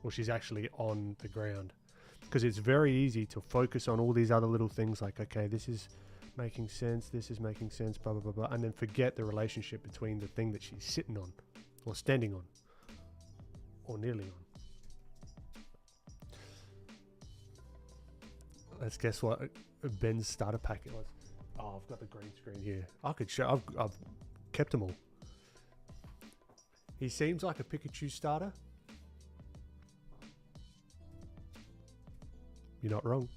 A: or she's actually on the ground. Because it's very easy to focus on all these other little things like, okay, this is making sense, this is making sense, blah, blah, blah, blah, and then forget the relationship between the thing that she's sitting on, or standing on, or nearly on. Let's guess what Ben's starter packet was. Oh, I've got the green screen here. I could show, I've kept them all. He seems like a Pikachu starter. You're not wrong.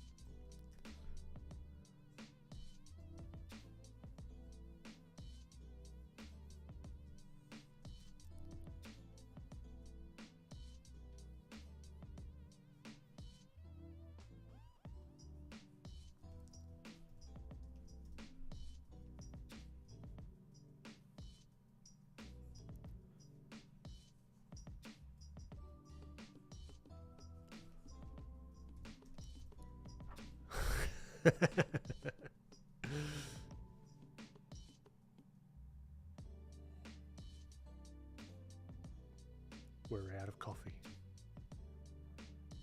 A: We're out of coffee.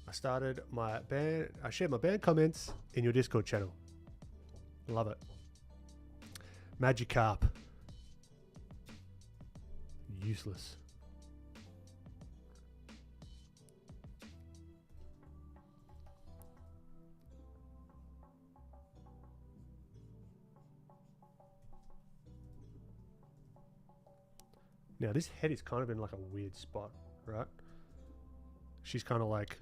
A: I started my band. I shared my band comments in your Discord channel. Love it. Magikarp. Useless. Now this head is kind of in like a weird spot, right? She's kind of like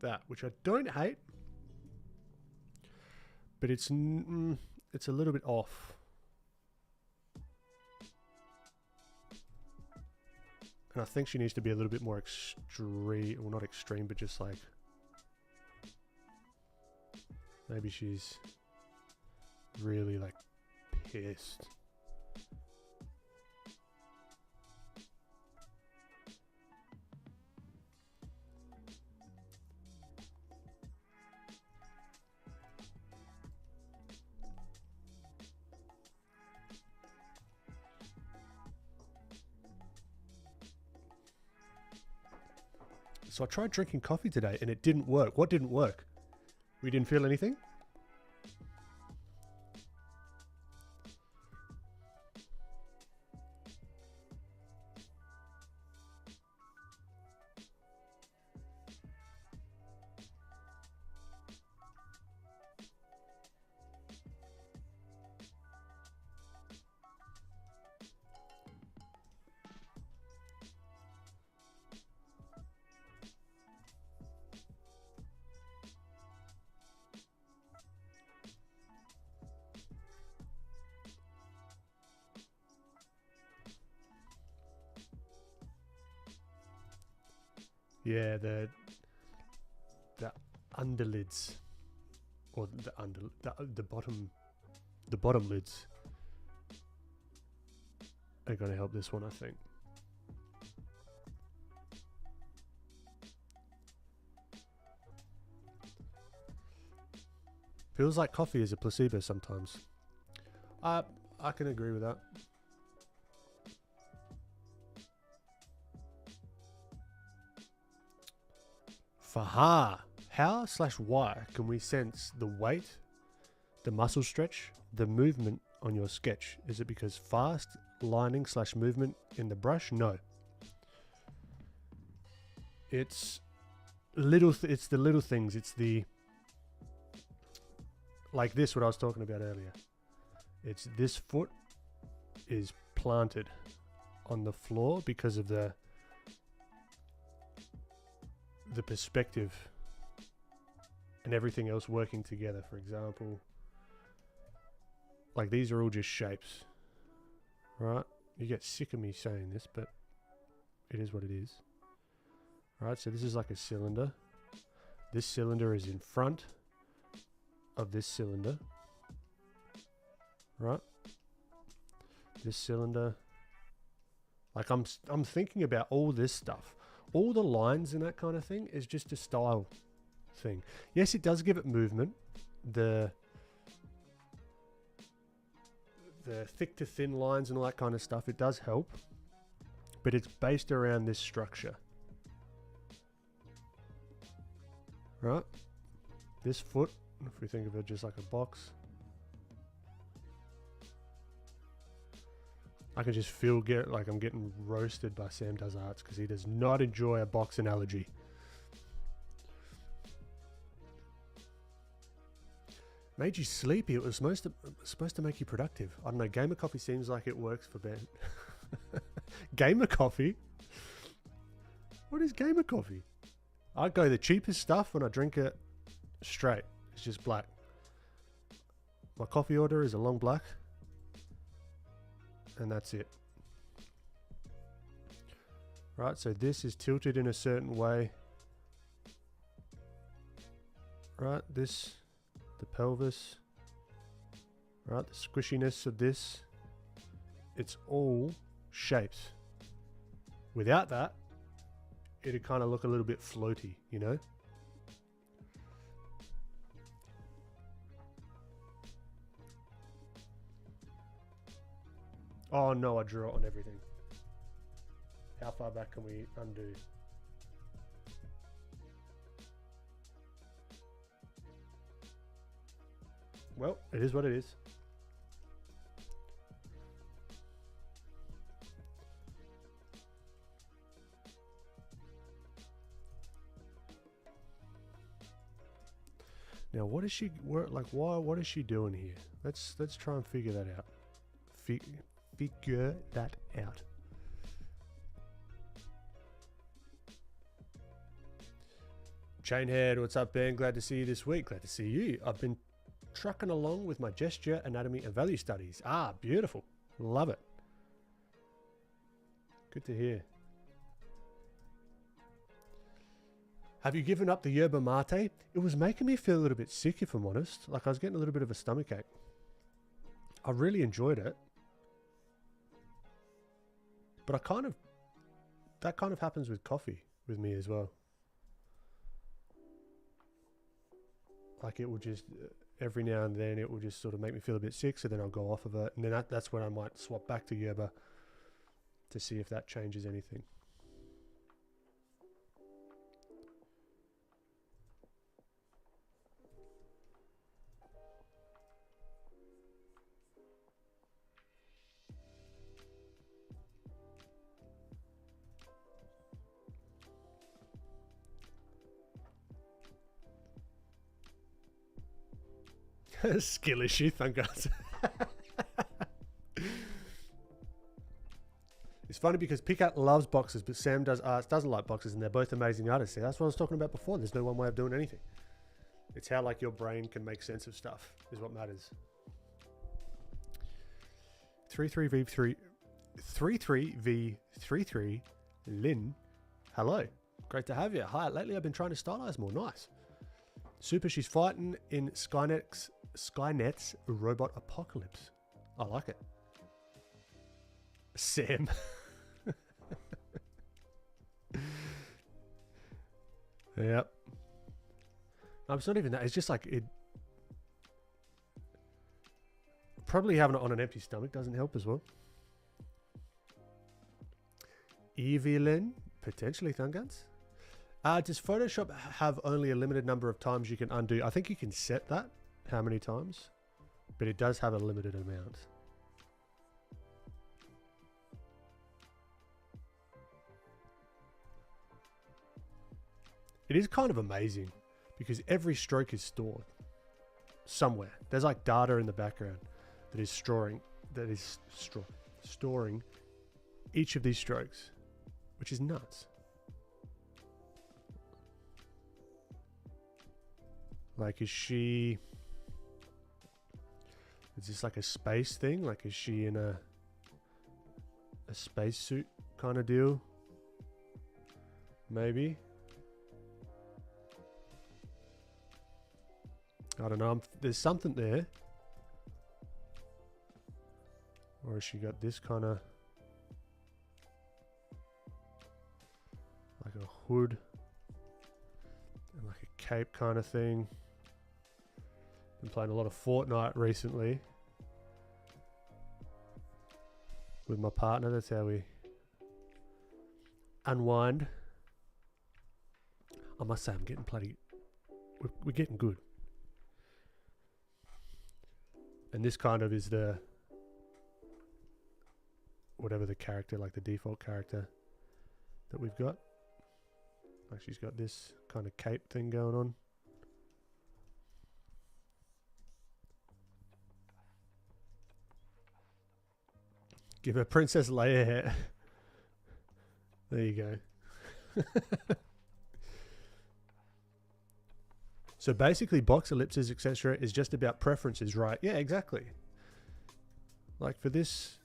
A: that, which I don't hate, but it's a little bit off. And I think she needs to be a little bit more extreme, well, not extreme, but just like, maybe she's really like pissed. So I tried drinking coffee today and it didn't work. What didn't work? We didn't feel anything? Yeah, the underlids, or the bottom lids are going to help this one, I think. Feels like coffee is a placebo sometimes. I can agree with that. Faha. How/why can we sense the weight, the muscle stretch, the movement on your sketch? Is it because fast lining/movement in the brush? No. It's it's the little things. It's the, like this, what I was talking about earlier. It's this foot is planted on the floor because of the perspective and everything else working together. For example, like these are all just shapes, right? You get sick of me saying this, but it is what it is. Right, so this is like a cylinder. This cylinder is in front of this cylinder, right? This cylinder, like I'm thinking about all this stuff. All the lines and that kind of thing is just a style thing. Yes, it does give it movement. The thick to thin lines and all that kind of stuff, it does help. But it's based around this structure. Right? This foot, if we think of it just like a box. I can just like I'm getting roasted by Sam Does Arts because he does not enjoy a box analogy. Made you sleepy. It was supposed to make you productive. I don't know. Gamer coffee seems like it works for Ben. Gamer coffee? What is gamer coffee? I go the cheapest stuff when I drink it straight. It's just black. My coffee order is a long black. And that's it. Right, so this is tilted in a certain way. Right, this, the pelvis. Right, the squishiness of this. It's all shapes. Without that, it'd kind of look a little bit floaty, you know? Oh no, I drew it on everything. How far back can we undo? Well, it is what it is. Now, what is she like? Why? What is she doing here? Let's try and figure that out. figure that out. Chainhead, what's up, Ben? Glad to see you this week. Glad to see you. I've been trucking along with my gesture, anatomy, and value studies. Ah, beautiful. Love it. Good to hear. Have you given up the yerba mate? It was making me feel a little bit sick, if I'm honest. Like I was getting a little bit of a stomachache. I really enjoyed it. But that kind of happens with coffee with me as well. Like it will just, every now and then it will just sort of make me feel a bit sick, so then I'll go off of it. And then that's when I might swap back to yerba to see if that changes anything. Skill issue, thank God. It's funny because Picat loves boxes, but Sam doesn't like boxes, and they're both amazing artists. See, that's what I was talking about before. There's no one way of doing anything. It's how like your brain can make sense of stuff is what matters. 33v33 Lynn, hello, great to have you. Hi, lately I've been trying to stylize more. Nice. Super, she's fighting in Skynet's robot apocalypse. I like it. Sam. Yep. No, it's not even that. It's just like it. Probably having it on an empty stomach doesn't help as well. Evelyn, potentially Thungans. Does Photoshop have only a limited number of times you can undo? I think you can set that, how many times, but it does have a limited amount. It is kind of amazing because every stroke is stored somewhere. There's like data in the background that is storing each of these strokes, which is nuts. Like, is this like a space thing? Like, is she in a spacesuit kind of deal? Maybe. I don't know. There's something there. Or has she got this kind of like a hood and like a cape kind of thing? Been playing a lot of Fortnite recently with my partner. That's how we unwind. I must say, I'm getting we're getting good. And this kind of is the whatever the character, like the default character that we've got. Like she's got this kind of cape thing going on. Give her Princess Leia hair. There you go. So basically box ellipses, etc. is just about preferences, right? Yeah, exactly. Like for this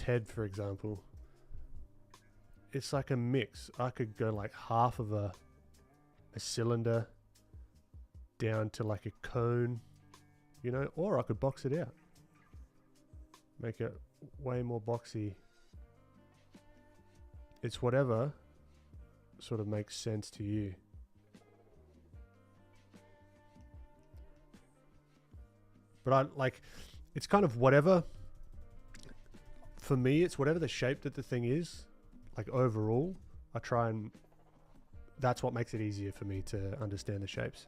A: head, for example, it's like a mix. I could go like half of a cylinder down to like a cone, you know, or I could box it out. Make it way more boxy. It's whatever sort of makes sense to you. But I like, it's kind of whatever. For me, it's whatever the shape that the thing is. Like overall, I try and that's what makes it easier for me to understand the shapes.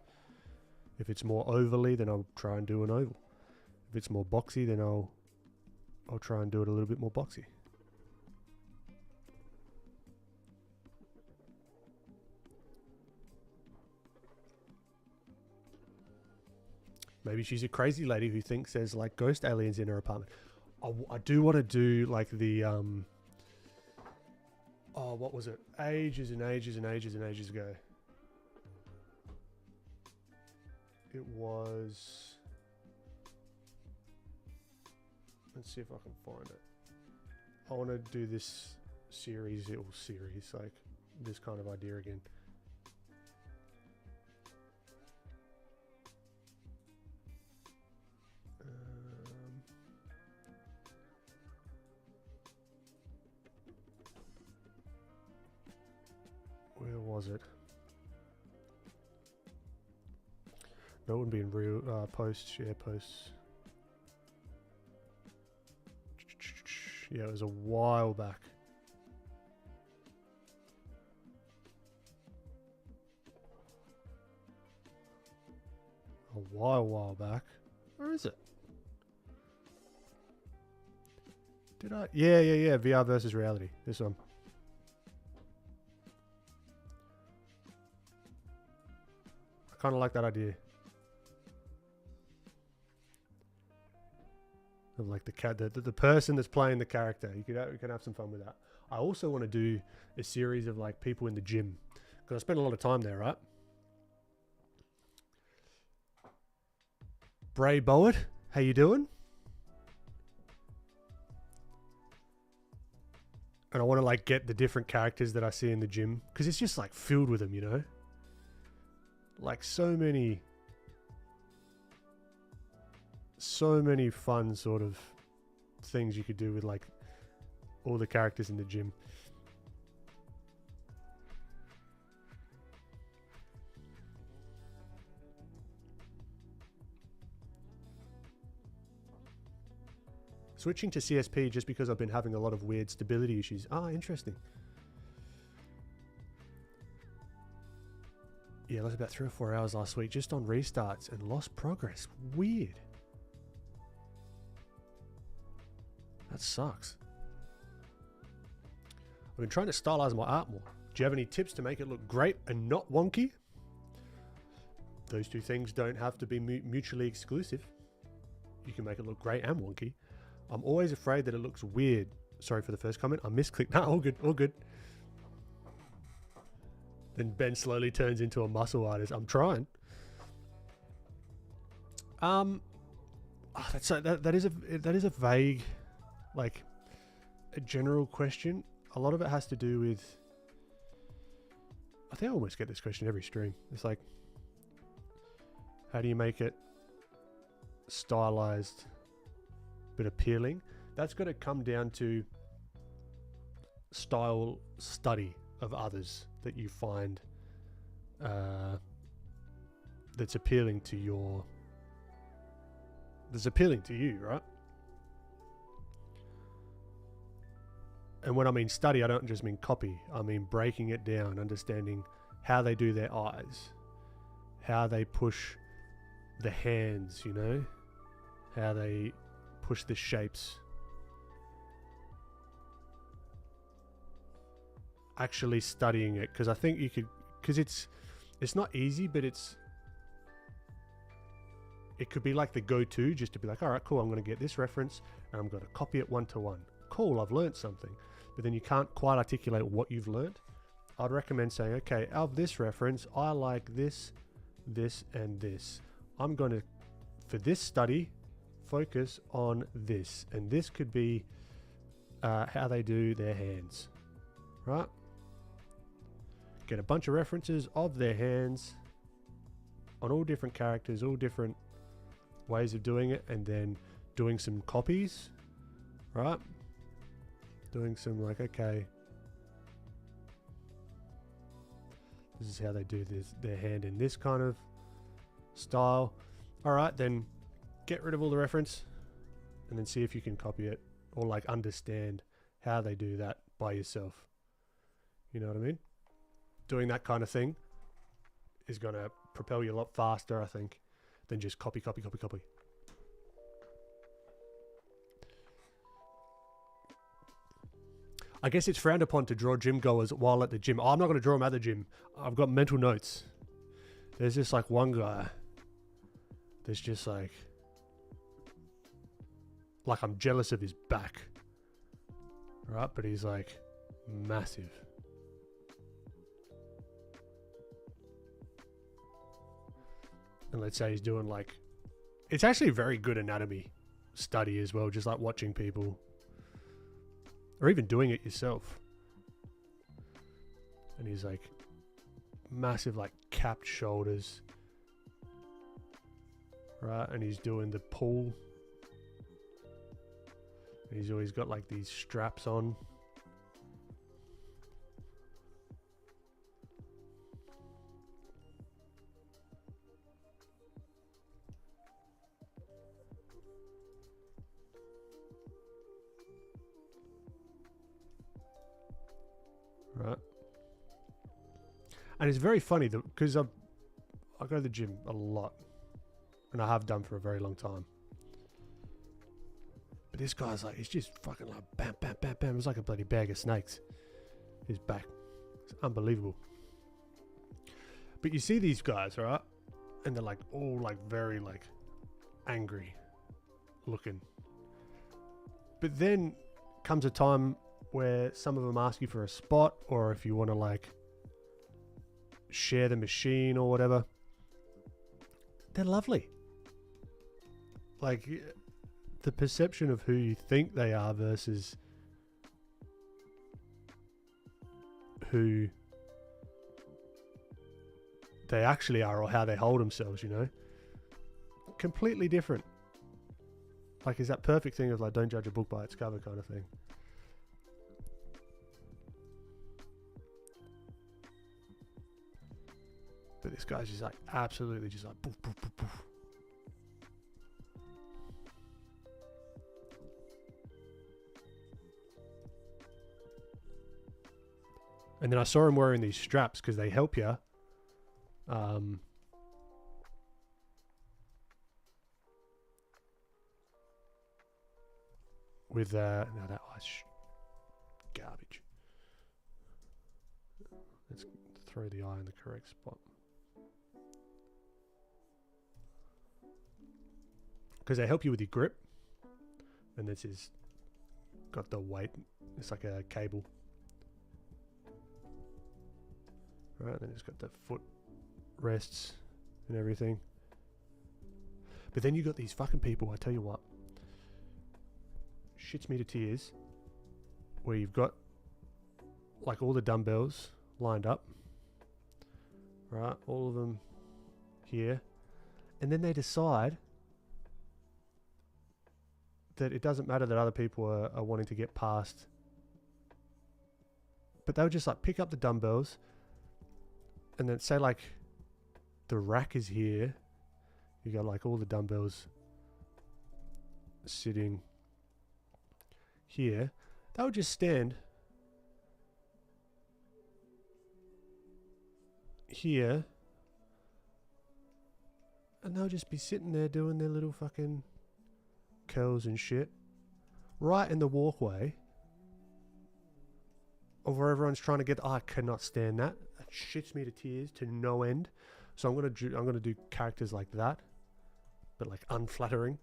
A: If it's more ovally, then I'll try and do an oval. If it's more boxy, then I'll try and do it a little bit more boxy. Maybe she's a crazy lady who thinks there's like ghost aliens in her apartment. I do want to do like the oh, what was it? Ages and ages and ages and ages ago. It was. Let's see if I can find it. I want to do this series, like this kind of idea again. Where was it? No, it wouldn't be in real posts, share posts. Yeah, it was a while back. A while back. Where is it? Did I? Yeah. VR versus reality. This one. I kind of like that idea. Of like the person that's playing the character. You can have some fun with that. I also want to do a series of like people in the gym, because I spend a lot of time there, right? Bray Bowen, how you doing? And I want to like get the different characters that I see in the gym, because it's just like filled with them, you know? Like so many fun sort of things you could do with like all the characters in the gym. Switching to CSP just because I've been having a lot of weird stability issues. Ah, interesting. Yeah, it was about 3 or 4 hours last week just on restarts and lost progress. Weird. That sucks. I've been trying to stylize my art more. Do you have any tips to make it look great and not wonky? Those two things don't have to be mutually exclusive. You can make it look great and wonky. I'm always afraid that it looks weird. Sorry for the first comment. I misclicked. No, all good, all good. Then Ben slowly turns into a muscle artist. I'm trying. That is a vague, like, a general question. A lot of it has to do with. I think I almost get this question every stream. It's like, how do you make it stylized but appealing? That's got to come down to style study of others that you find that's appealing to you, right? And when I mean study, I don't just mean copy. I mean breaking it down, understanding how they do their eyes, how they push the hands, you know, how they push the shapes. Actually studying it, because I think you could, because it's not easy, but it could be like the go-to, just to be like, all right, cool, I'm going to get this reference and I'm going to copy it 1-to-1. Cool, I've learned something. But then you can't quite articulate what you've learned. I'd recommend saying, okay, of this reference, I like this, this, and this. I'm going to, for this study, focus on this. And this could be how they do their hands, right? Get a bunch of references of their hands on all different characters, all different ways of doing it, and then doing some copies, right? Doing some like, okay, this is how they do this, their hand in this kind of style. All right, then get rid of all the reference and then see if you can copy it or like understand how they do that by yourself. You know what I mean? Doing that kind of thing is going to propel you a lot faster, I think, than just copy. I guess it's frowned upon to draw gym goers while at the gym. Oh, I'm not going to draw them at the gym. I've got mental notes. There's just like one guy. There's just like I'm jealous of his back, right? But he's like massive. And let's say he's doing like, it's actually a very good anatomy study as well, just like watching people or even doing it yourself. And he's like massive, like capped shoulders, right? And he's doing the pull. And he's always got like these straps on. Right. And it's very funny because I go to the gym a lot, and I have done for a very long time. But this guy's like, he's just fucking like bam, bam, bam, bam. It's like a bloody bag of snakes. His back. It's unbelievable. But you see these guys, right? And they're like all like very like angry looking. But then comes a time where some of them ask you for a spot, or if you want to like share the machine or whatever. They're lovely. Like the perception of who you think they are versus who they actually are, or how they hold themselves, you know, completely different. Like, is that perfect thing of like, don't judge a book by its cover kind of thing. But this guy's just like absolutely just like poof, poof, poof, poof. And then I saw him wearing these straps because they help you. With no, that was garbage. Let's throw the eye in the correct spot. Because they help you with your grip. And this is got the weight. It's like a cable. Right, then it's got the foot rests and everything. But then you got these fucking people, I tell you what, shits me to tears, where you've got like all the dumbbells lined up, right, all of them here, and then they decide that it doesn't matter that other people are wanting to get past, but they'll just like pick up the dumbbells, and then say like the rack is here, you got like all the dumbbells sitting here, they would just stand here and they'll just be sitting there doing their little fucking curls and shit right in the walkway of where everyone's trying to get. I cannot stand that. That shits me to tears to no end. So I'm gonna do characters like that, but like unflattering.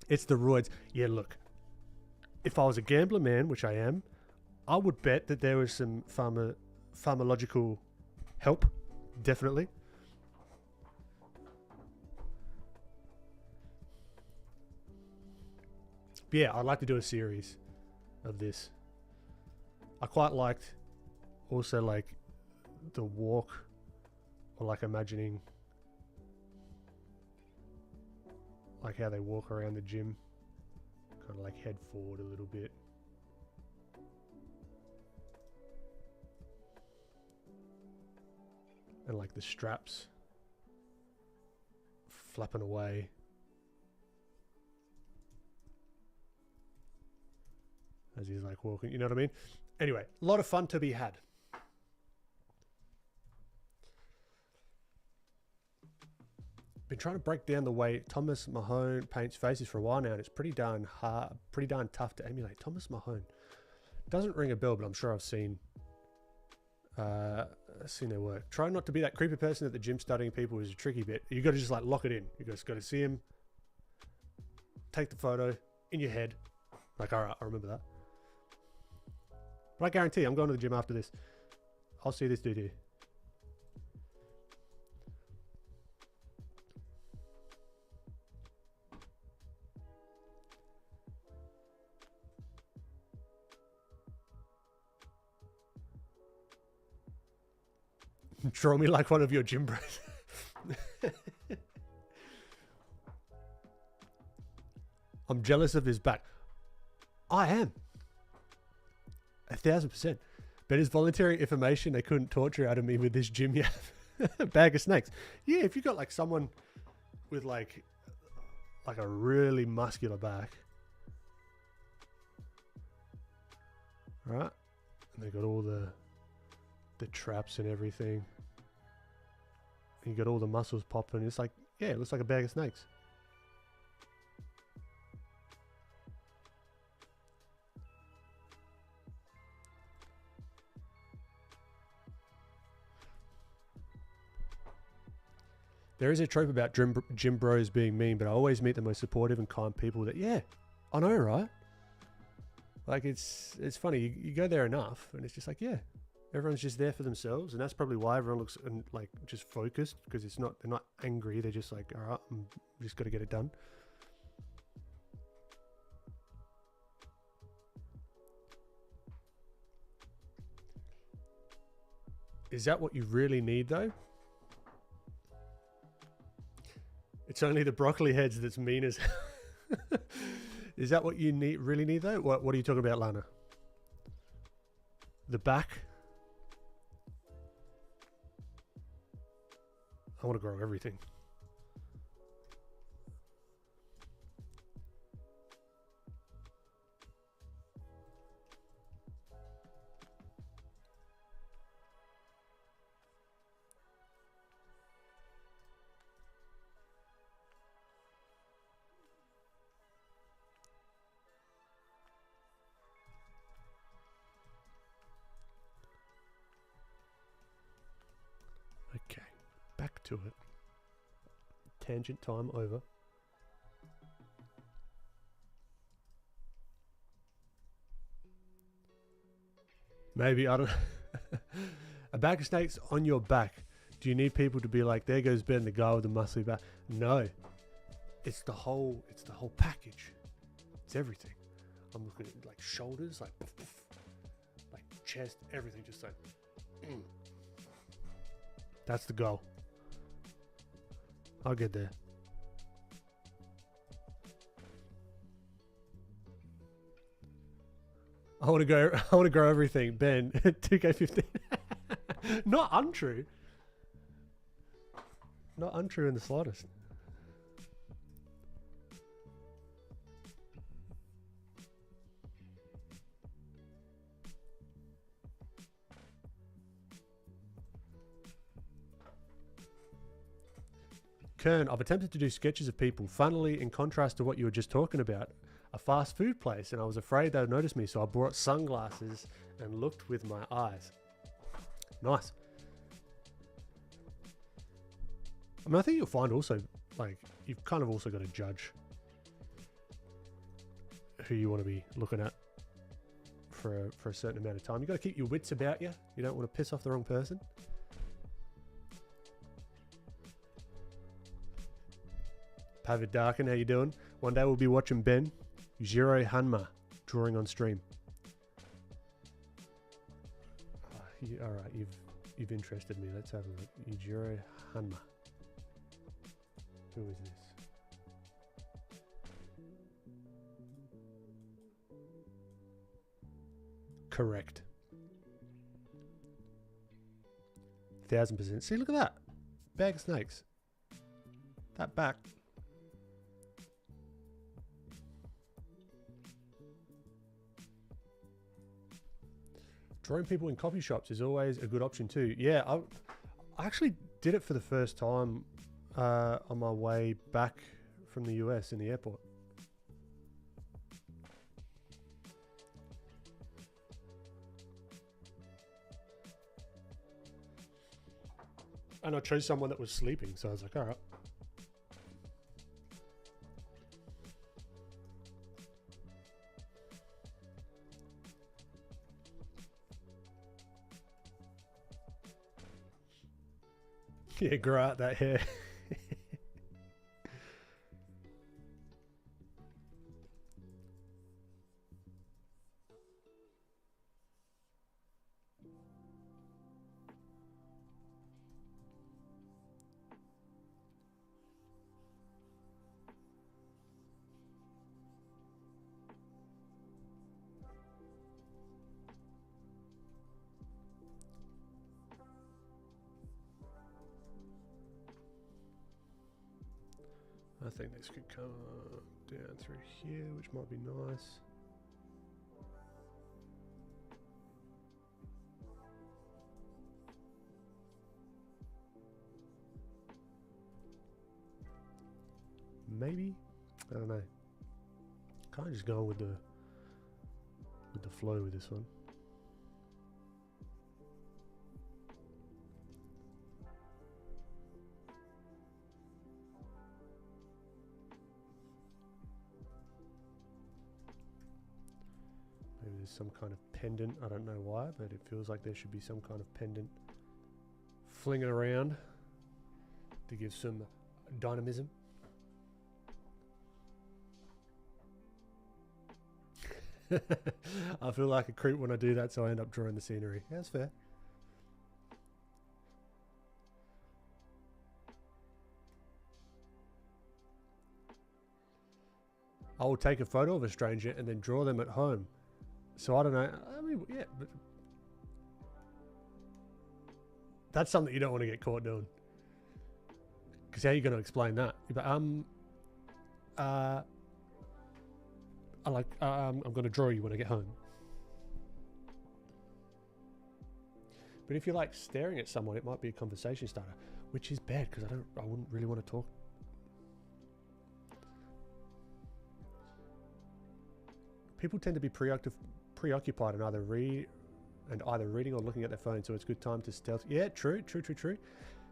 A: It's the roids. Yeah, look. If I was a gambler man, which I am, I would bet that there was some pharmacological help, definitely. But yeah, I'd like to do a series of this. I quite liked also like the walk, or like imagining like how they walk around the gym, kind of like head forward a little bit. And like the straps flapping away. As he's like walking, you know what I mean? Anyway, a lot of fun to be had. Been trying to break down the way Thomas Mahone paints faces for a while now, and it's pretty darn hard, pretty darn tough to emulate. Thomas Mahone doesn't ring a bell, but I'm sure I've seen seen their work. Try not to be that creepy person at the gym studying people is a tricky bit. You got to just like lock it in. You just got to see him, take the photo in your head. Like, all right, I remember that. But I guarantee I'm going to the gym after this. I'll see this dude here. Draw me like one of your gym bros. I'm jealous of his back. I am. 1,000%. But is volunteering information they couldn't torture out of me with this gym you have? Bag of snakes. Yeah, if you got like someone with like a really muscular back. Right? And they got all the traps and everything. And you got all the muscles popping. It's like, yeah, it looks like a bag of snakes. There is a trope about gym bros being mean, but I always meet the most supportive and kind people that, yeah, I know, right? Like, it's funny. You go there enough, and it's just like, yeah, everyone's just there for themselves, and that's probably why everyone looks like just focused, because they're not angry. They're just like, all right, I'm just got to get it done. Is that what you really need, though? It's only the broccoli heads that's mean as. Is that what you really need, though? What are you talking about, Lana? The back? I want to grow everything. Okay, back to it. Tangent time over. Maybe, I don't a bag of snakes on your back. Do you need people to be like, there goes Ben, the guy with the muscly back? No. It's the whole package. It's everything. I'm looking at like shoulders, like poof, poof, like chest, everything just like That's the goal. I'll get there. I want to grow everything. Ben, 2K15. Not untrue. Not untrue in the slightest. Kern, I've attempted to do sketches of people, funnily in contrast to what you were just talking about, a fast food place, and I was afraid they would notice me, so I brought sunglasses and looked with my eyes. Nice. I mean, I think you'll find also, like, you've kind of also got to judge who you want to be looking at for a certain amount of time. You've got to keep your wits about you. You don't want to piss off the wrong person. Pavid Darkin, how you doing? One day we'll be watching Ben Jiro Hanma drawing on stream. All right, you've interested me. Let's have a look. Jiro Hanma. Who is this? Correct. 1000%. See, look at that. Bag of snakes. That back. Drawing people in coffee shops is always a good option too. Yeah, I actually did it for the first time on my way back from the US in the airport. And I chose someone that was sleeping, so I was like, all right. Yeah, grow out that hair. I think this could come down through here, which might be nice. Maybe? I don't know. Kind of just going with the flow with this one. Maybe there's some kind of pendant. I don't know why, but it feels like there should be some kind of pendant flinging around to give some dynamism. I feel like a creep when I do that, so I end up drawing the scenery. Yeah, that's fair. I will take a photo of a stranger and then draw them at home. So I don't know. I mean, yeah, but that's something you don't want to get caught doing. Because how are you going to explain that? But I'm going to draw you when I get home. But if you're like staring at someone, it might be a conversation starter, which is bad because I wouldn't really want to talk. People tend to be preoccupied and either reading or looking at their phone, so it's a good time to stealth. Yeah, true.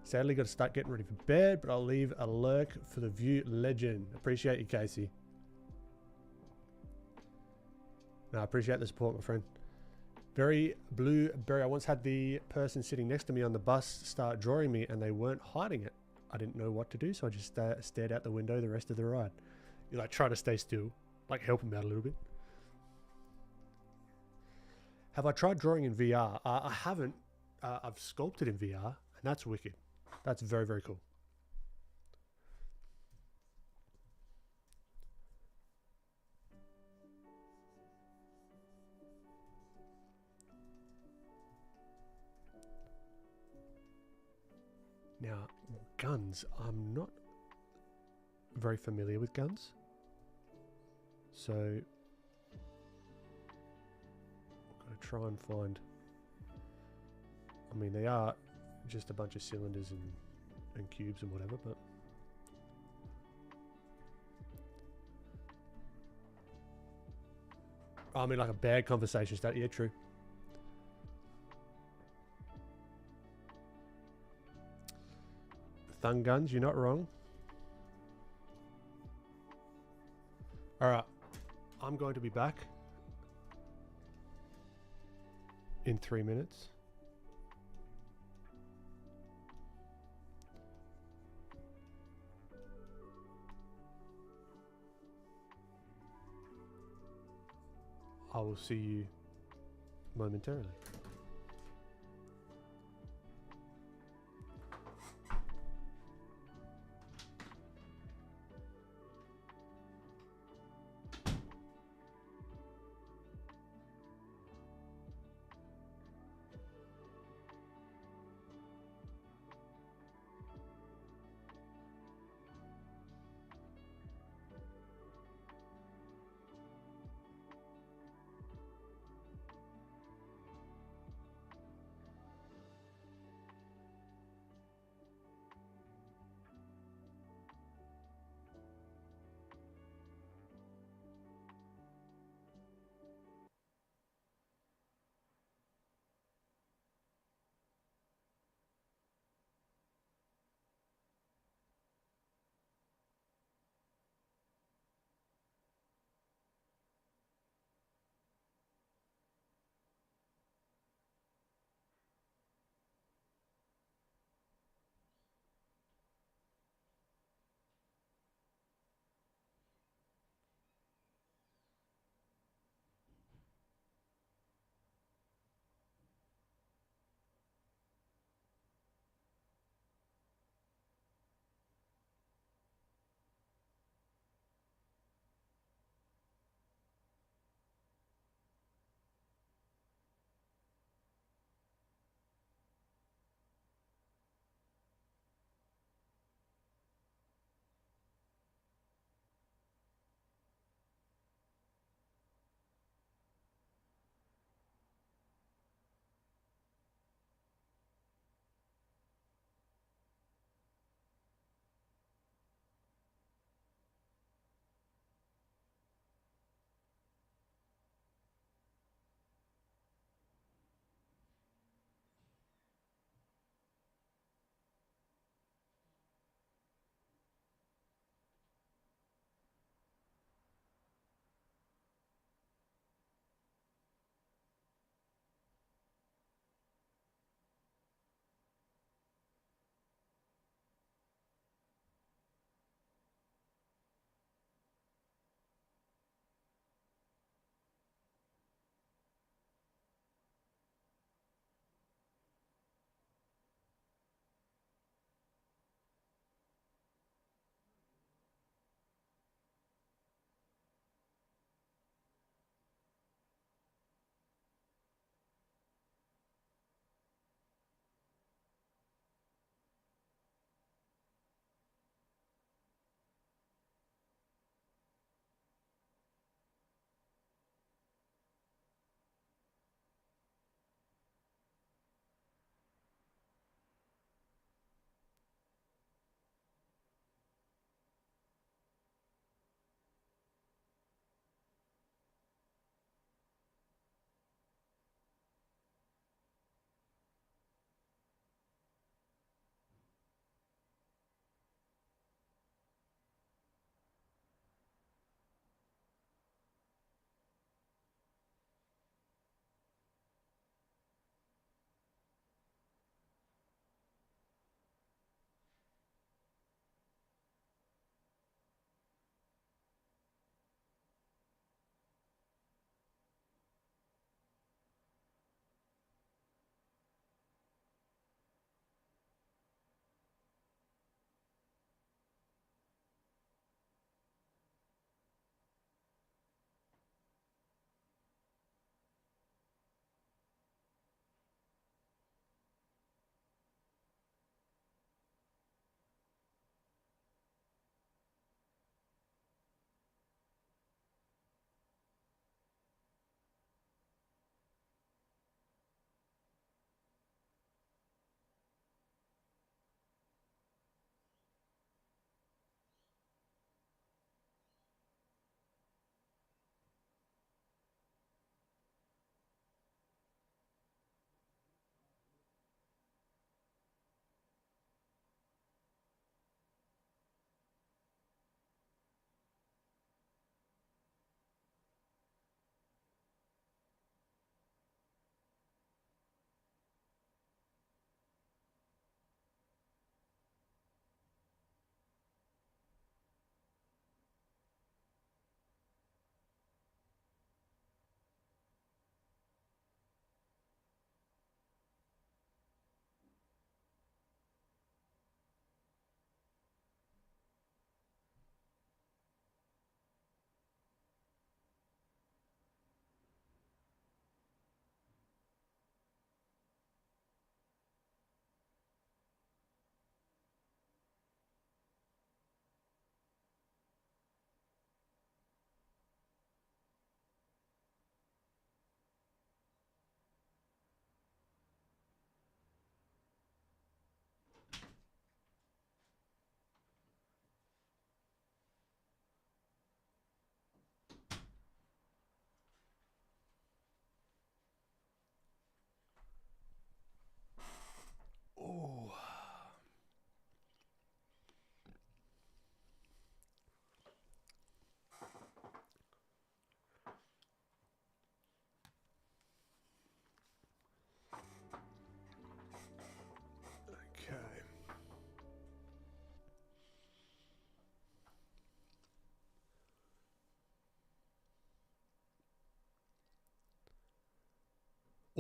A: Sadly, got to start getting ready for bed, but I'll leave a lurk for the view. Legend. Appreciate you, Casey. No, I appreciate the support, my friend. Very blueberry. I once had the person sitting next to me on the bus start drawing me, and they weren't hiding it. I didn't know what to do, so I just stared out the window the rest of the ride. You like try to stay still, like help them out a little bit. Have I tried drawing in VR? I haven't. I've sculpted in VR, and that's wicked. That's very, very cool. Now, guns. I'm not very familiar with guns. So, I'm going to try and find... I mean, they are just a bunch of cylinders and cubes and whatever, but... I mean, like a bad conversation start. Yeah, true. Thung guns, you're not wrong. Alright, I'm going to be back in 3 minutes. I will see you momentarily.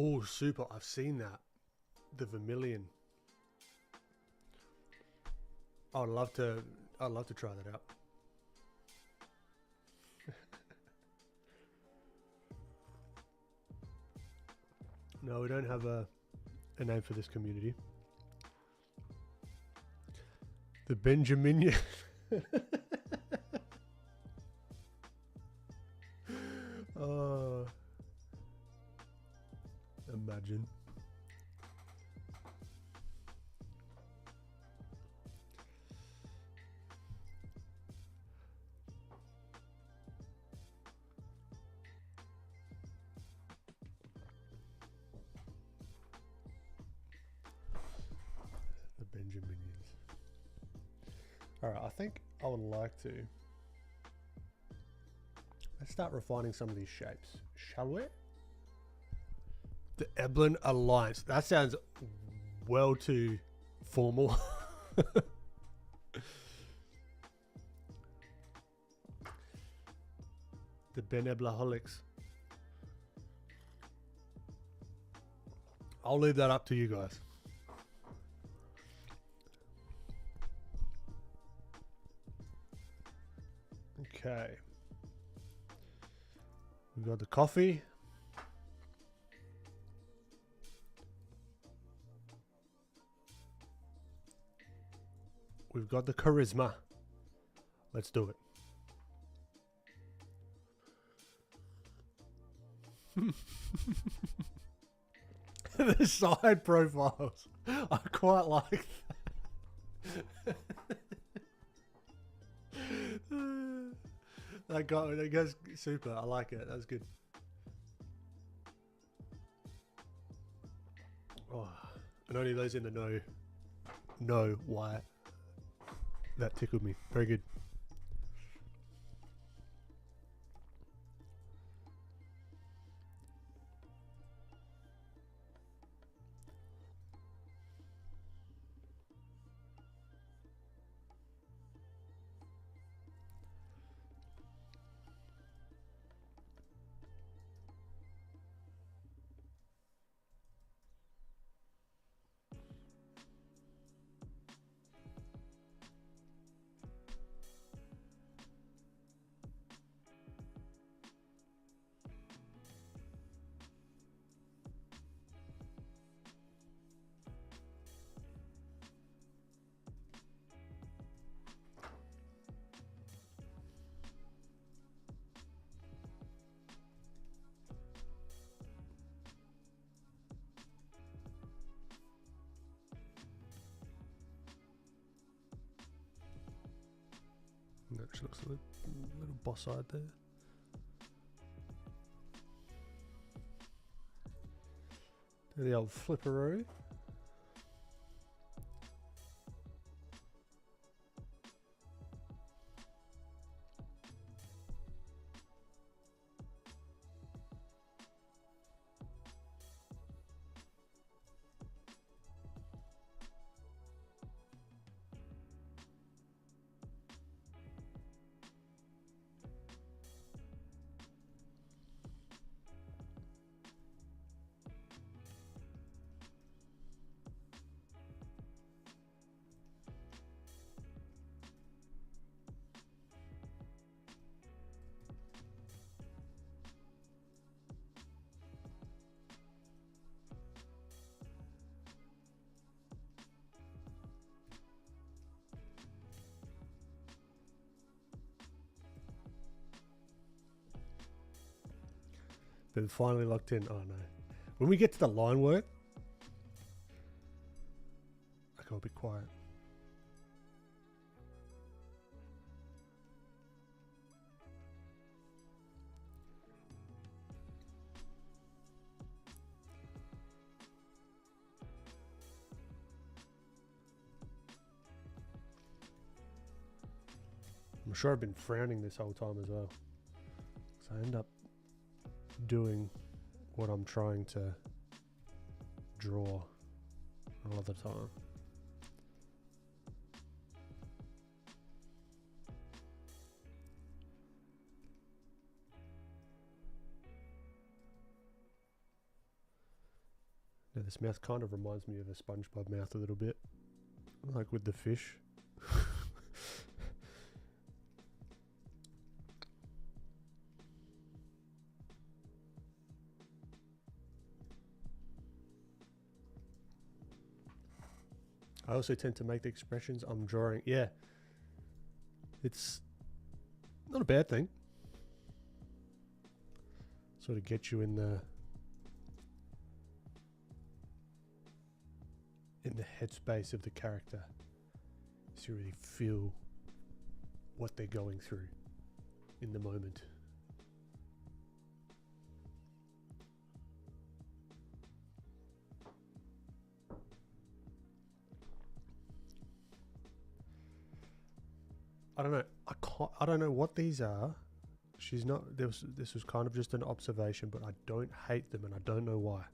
A: Oh, super. I've seen that. The vermilion. I'd love to try that out. No, we don't have a name for this community. The Benjaminian. Oh, imagine. The Benjaminians. All right, I think I would like to. Let's start refining some of these shapes, shall we? The Eblin Alliance. That sounds well too formal. The Beneblaholics. I'll leave that up to you guys. Okay. We've got the coffee. We've got the charisma. Let's do it. The side profiles. I quite like that. That goes super. I like it. That's good. Oh, and only those in the know why that tickled me. Very good. That looks a little boss-eyed there. Do the old flipperoo. Been finally locked in. Oh no. When we get to the line work, I go a bit quiet. I'm sure I've been frowning this whole time as well. So I end up doing what I'm trying to draw a lot of the time. Yeah, this mouth kind of reminds me of a SpongeBob mouth a little bit, like with the fish. I also tend to make the expressions I'm drawing. Yeah, it's not a bad thing. Sort of get you in the headspace of the character, so you really feel what they're going through in the moment. I don't know. I don't know what these are. She's not. This was kind of just an observation, but I don't hate them, and I don't know why.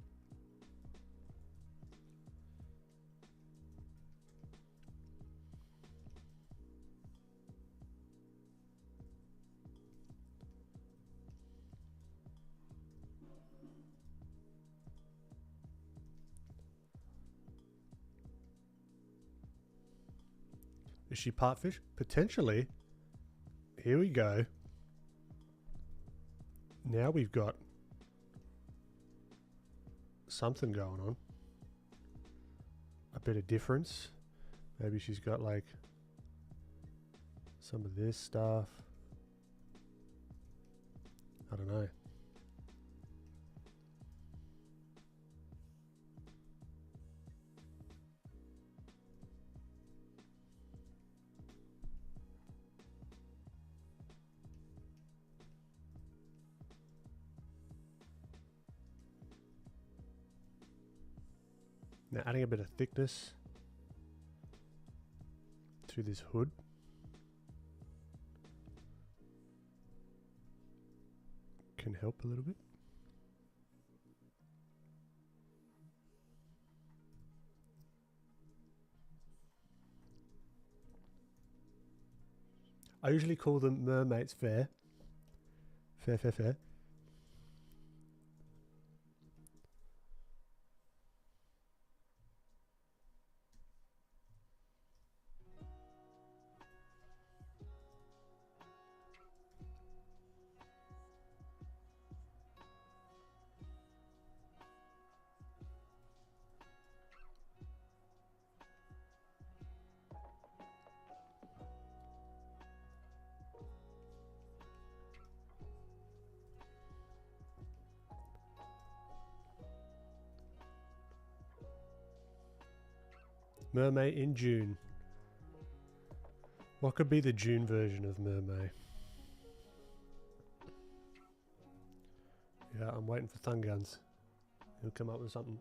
A: Is she part fish? Potentially. Here we go. Now we've got something going on. A bit of difference. Maybe she's got like some of this stuff. I don't know. Now adding a bit of thickness to this hood. Can help a little bit. I usually call them Mermaid's Fair. Fair. Mermaid in June. What could be the June version of Mermaid? Yeah, I'm waiting for Thun Guns. He'll come up with something.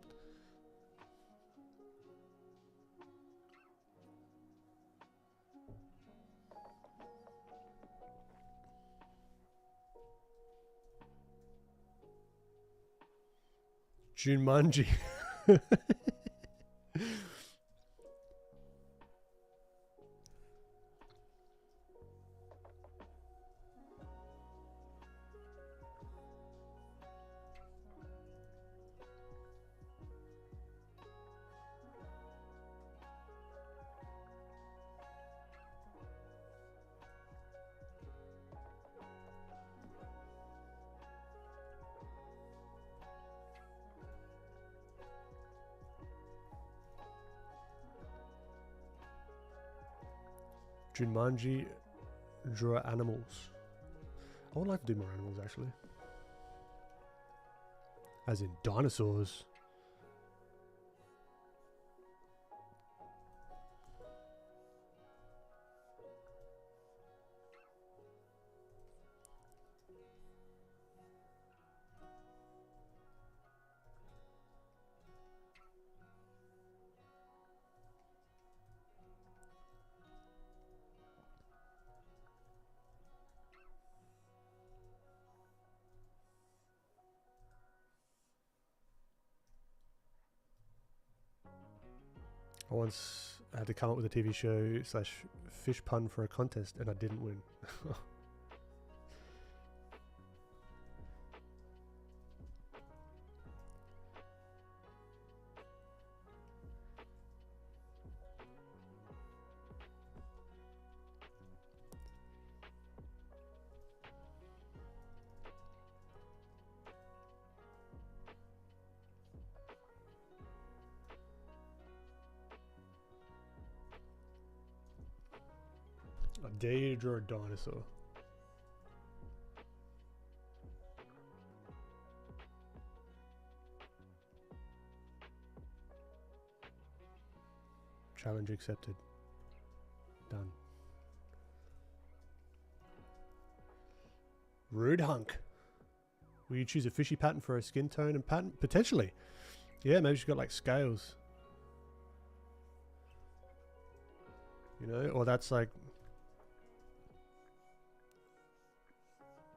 A: Jumanji. Jumanji, draw animals. I would like to do more animals actually. As in dinosaurs. I once had to come up with a TV show / fish pun for a contest and I didn't win. I dare you to draw a dinosaur. Challenge accepted. Done. Rude hunk. Will you choose a fishy pattern for her skin tone and pattern? Potentially. Yeah, maybe she's got like scales. You know, or that's like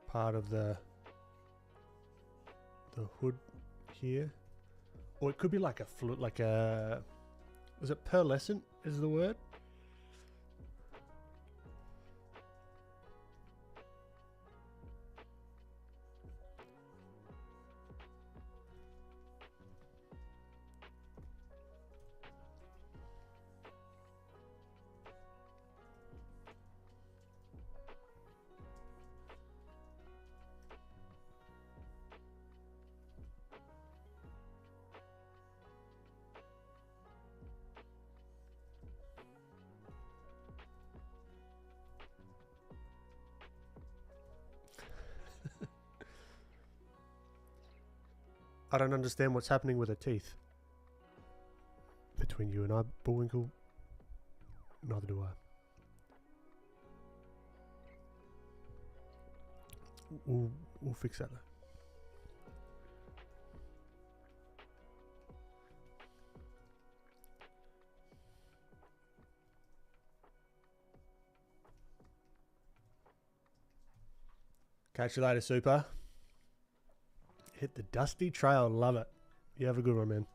A: part of the hood here. Or it could be like a is it pearlescent is the word? I don't understand what's happening with her teeth. Between you and I, Bullwinkle, neither do I. We'll fix that though. Catch you later, Super. Hit the dusty trail. Love it. You have a good one, man.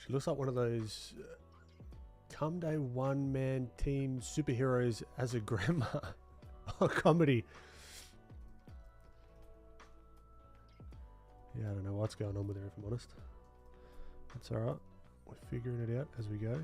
A: She looks like one of those come day one-man team superheroes as a grandma. A comedy. Yeah, I don't know what's going on with her, if I'm honest. That's alright. We're figuring it out as we go.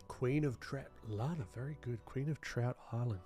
A: Queen of Trout. Lana, very good. Queen of Trout Island.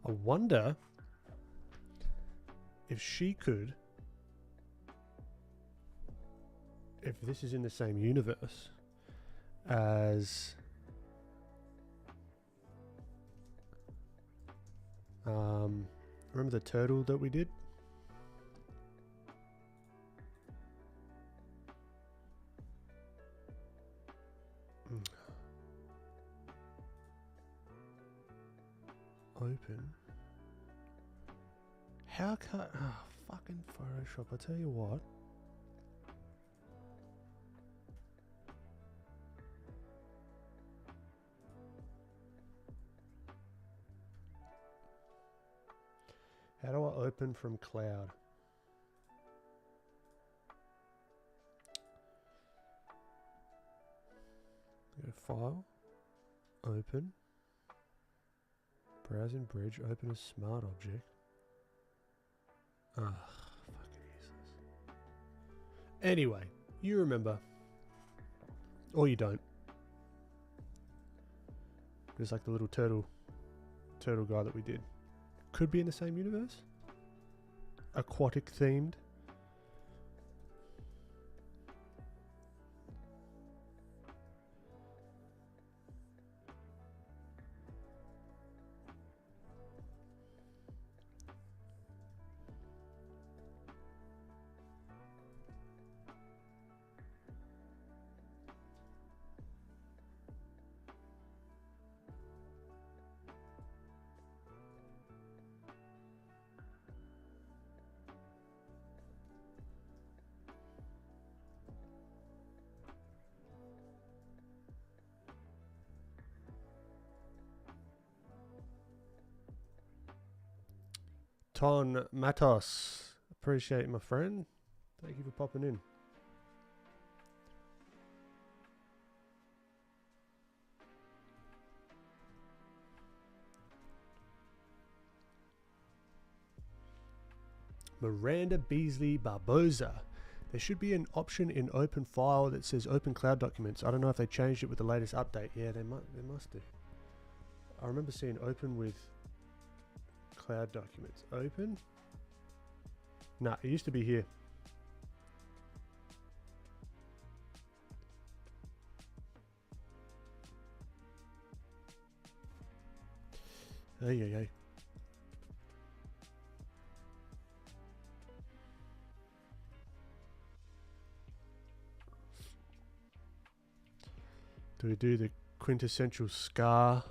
A: I wonder if she could, if this is in the same universe, as remember the turtle that we did? Open. How can fucking Photoshop, I tell you what. How do I open from cloud? Go to file, open, browse in bridge, open a smart object. Fucking useless. Anyway, you remember. Or you don't. Just like the little turtle guy that we did. Could be in the same universe. Aquatic themed. Ton Matos. Appreciate it, my friend. Thank you for popping in. Miranda Beasley Barboza. There should be an option in open file that says open cloud documents. I don't know if they changed it with the latest update. Yeah, they must do. I remember seeing open with cloud documents. Open? Nah, it used to be here. Hey. Do we do the quintessential scar?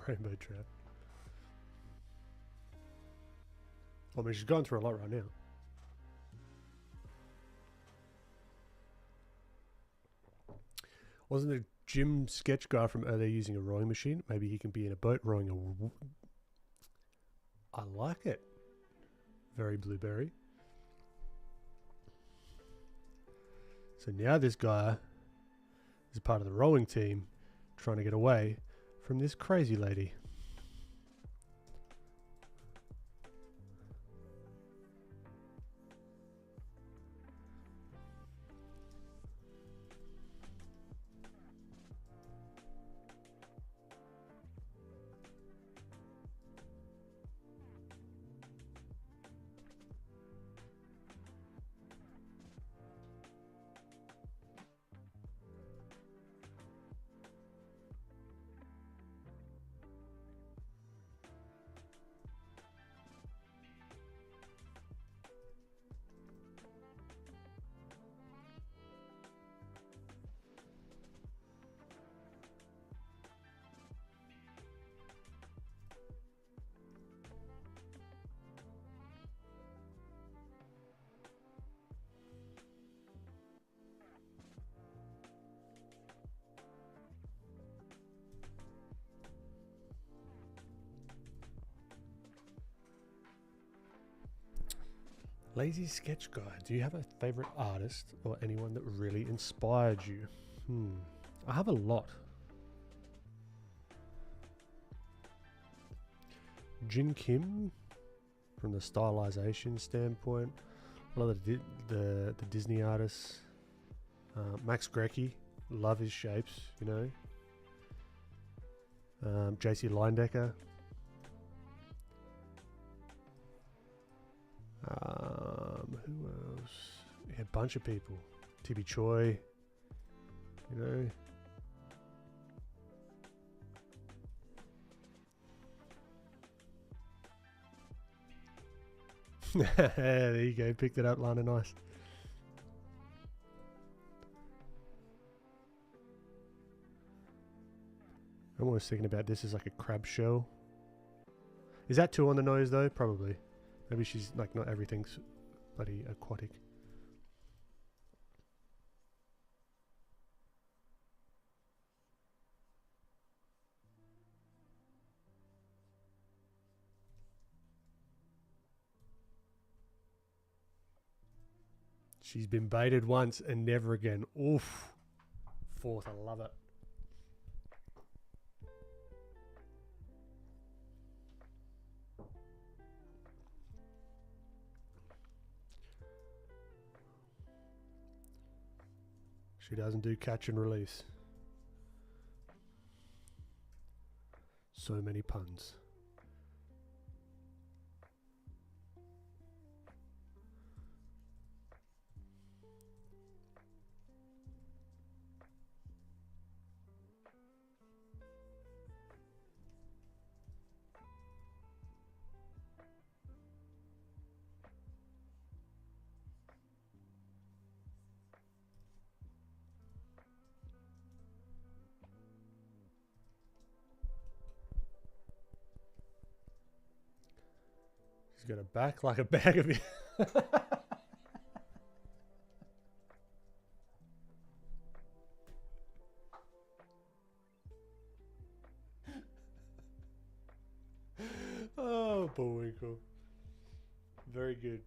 A: Rainbow Trap. I mean, she's going through a lot right now. Wasn't the Jim sketch guy from earlier using a rowing machine? Maybe he can be in a boat rowing a... I like it. Very blueberry. So now this guy is part of the rowing team trying to get away from this crazy lady. Lazy sketch guide. Do you have a favorite artist or anyone that really inspired you? I have a lot. Jin Kim, from the stylization standpoint. A lot of the Disney artists. Max Grecki, love his shapes, you know. JC Leindecker. Who else? Yeah, a bunch of people. TB Choi, you know. There you go, picked it up, Lana, nice. I'm always thinking about this as like a crab shell. Is that too on the nose though? Probably. Maybe she's like, not everything's bloody aquatic. She's been baited once and never again. Oof. Fourth, I love it. She doesn't do catch and release. So many puns. She's got a back like a bag of it. Oh, Bullwinkle. Very good.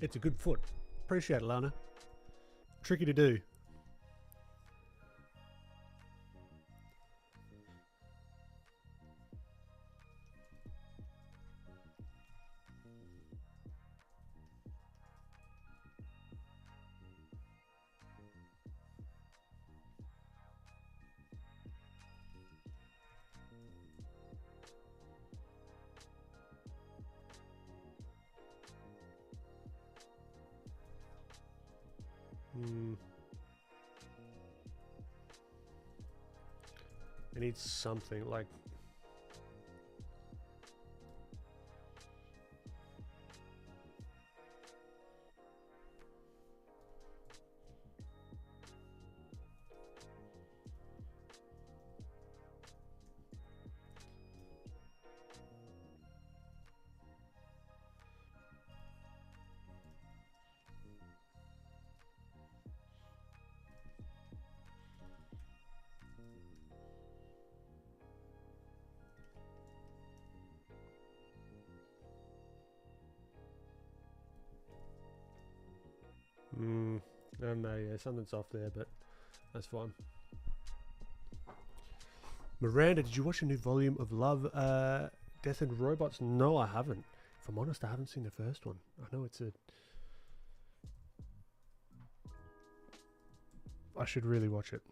A: It's a good foot. Appreciate it, Lana. Tricky to do. I need something like... I don't know, yeah, something's off there, but that's fine. Miranda, did you watch a new volume of Love, Death and Robots? No, I haven't. If I'm honest, I haven't seen the first one. I know it's a... I should really watch it.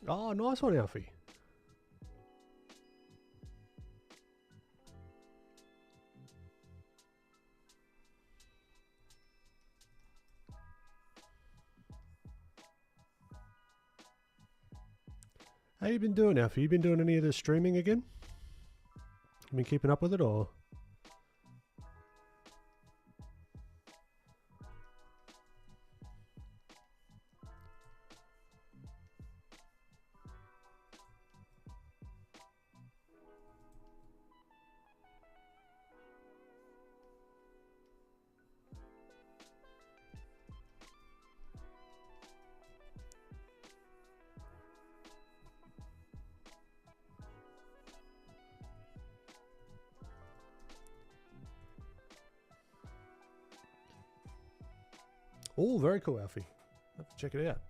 A: Oh, nice one, Alfie. How you been doing, Alfie? You been doing any of the streaming again? You been keeping up with it, or...? Oh, very cool, Alfie. Have to check it out.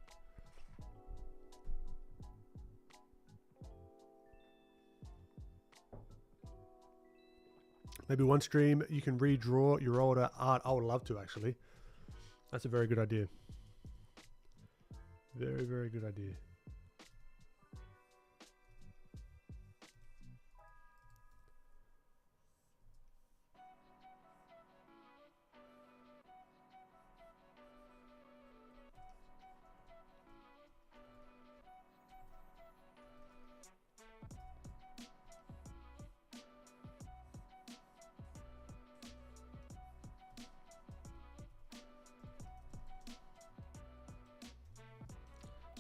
A: Maybe one stream you can redraw your older art. I would love to, actually. That's a very good idea. Very, very good idea.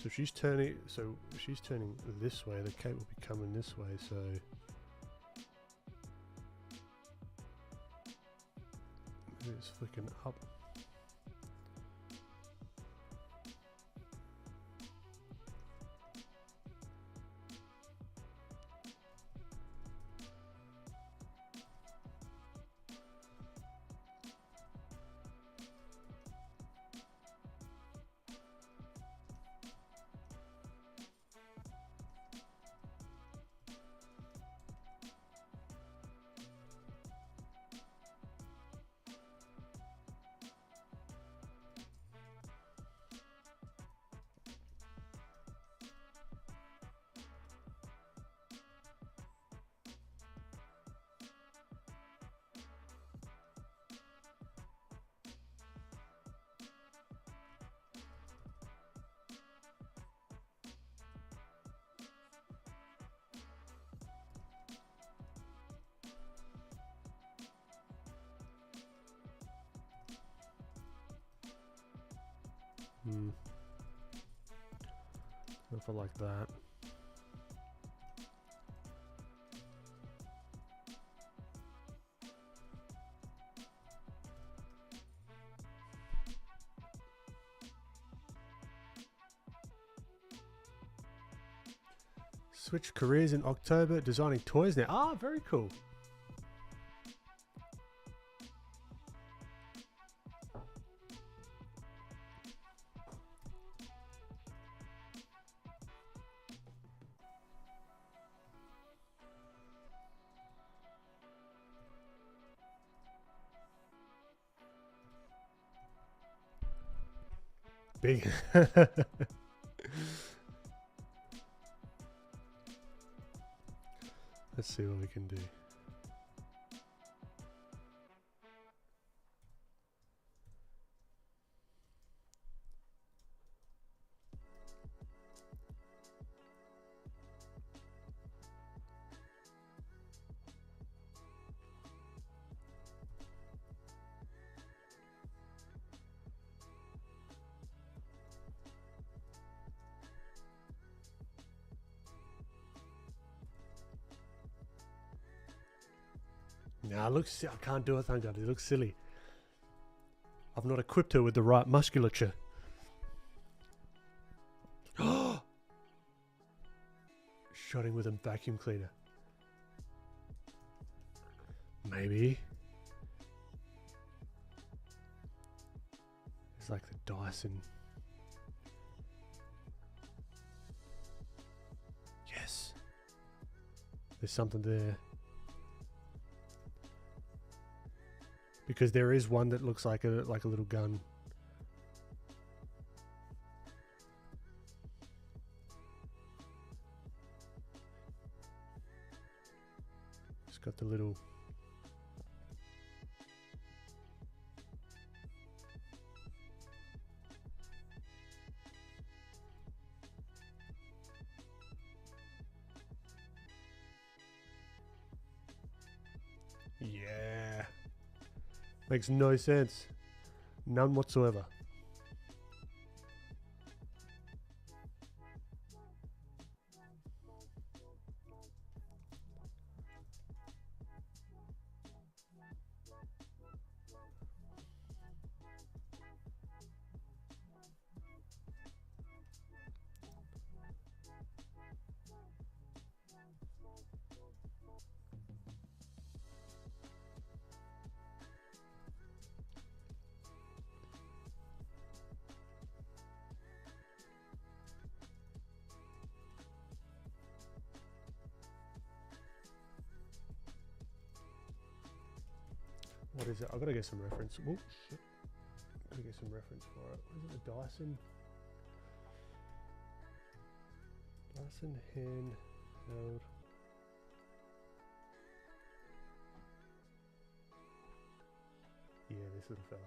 A: So she's turning. So she's turning this way. The cape will be coming this way. So maybe it's flicking up. If I like that. Switch careers in October, designing toys now. Ah, very cool. big. Let's see what we can do. Nah, I can't do it, thank God. It looks silly. I've not equipped her with the right musculature. Shotting with a vacuum cleaner. Maybe. It's like the Dyson. Yes. There's something there. Because there is one that looks like a little gun. It's got the little. Yeah. Makes no sense. None whatsoever. What is it? I've got to get some reference. Oh, shit. Got to get some reference for it. What is it? The Dyson? Dyson handheld. Yeah, this little fella.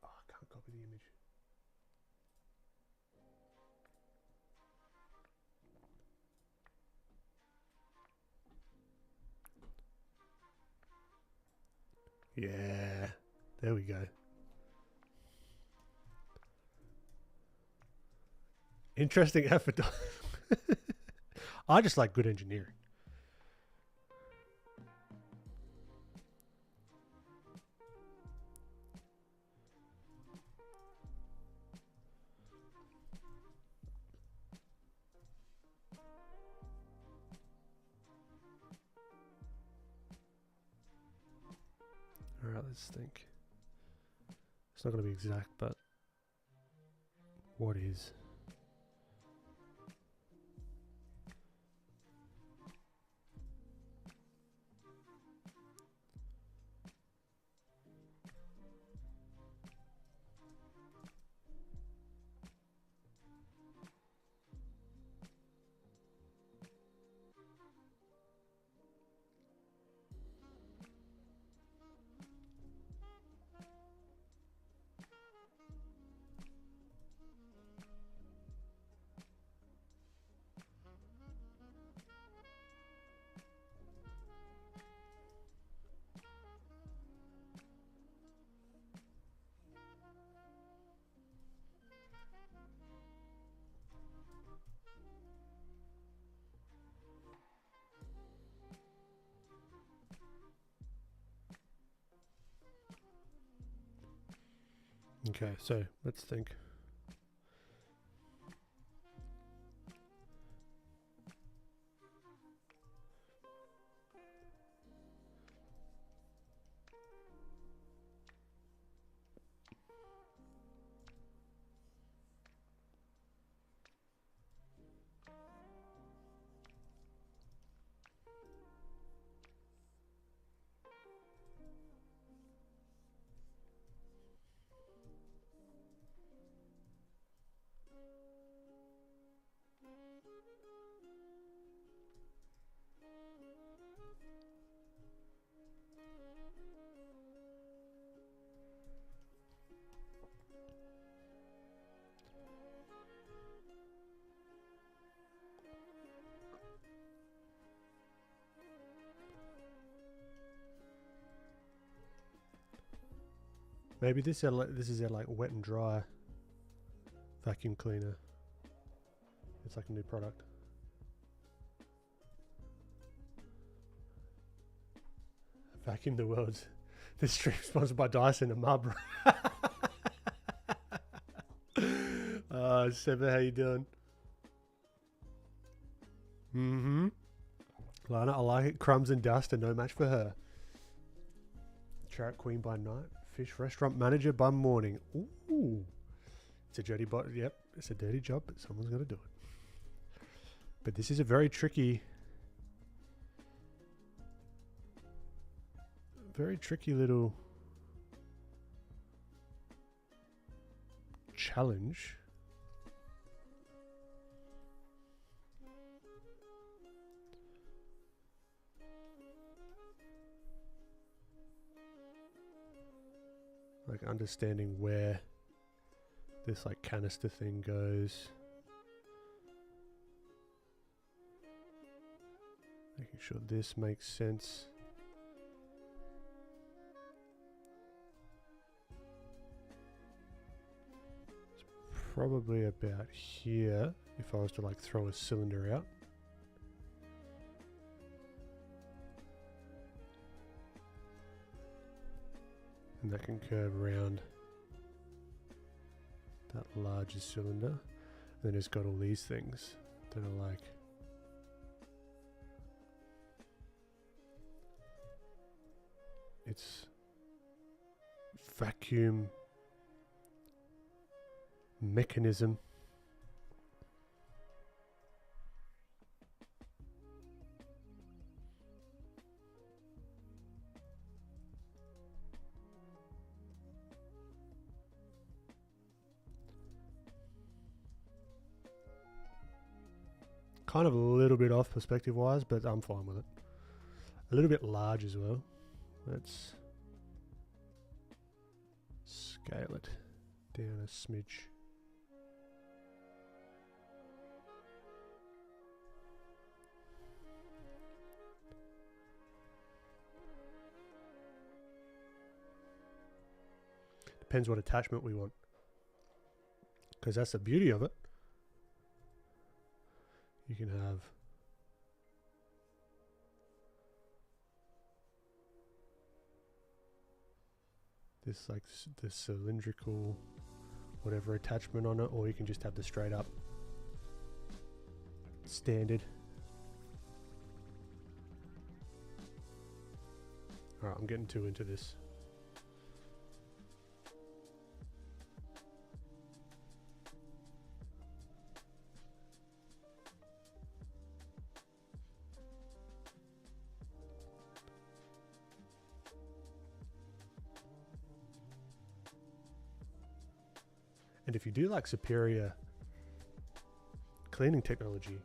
A: Oh, I can't copy the image. Yeah, there we go. Interesting effort. I just like good engineering. All right, let's think. It's not going to be exact, but what is? Okay, so let's think. Maybe this is our like wet and dry vacuum cleaner. It's like a new product. Vacuum the world's. This stream sponsored by Dyson and Marlboro. Seba, how you doing? Mm-hmm. Lana, I like it. Crumbs and dust are no match for her. Carrot queen by night. Fish restaurant manager by morning. Ooh. It's a dirty yep, it's a dirty job, but someone's got to do it. But this is a very tricky little challenge. Like understanding where this like canister thing goes. Making sure this makes sense. It's probably about here if I was to like throw a cylinder out. And that can curve around that larger cylinder. And then it's got all these things that are like it's vacuum mechanism. Kind of a little bit off perspective wise, but I'm fine with it. A little bit large as well. Let's scale it down a smidge. Depends what attachment we want, because that's the beauty of it. You can have this like the cylindrical whatever attachment on it, or you can just have the straight up standard. Alright, I'm getting too into this. And if you do like superior cleaning technology,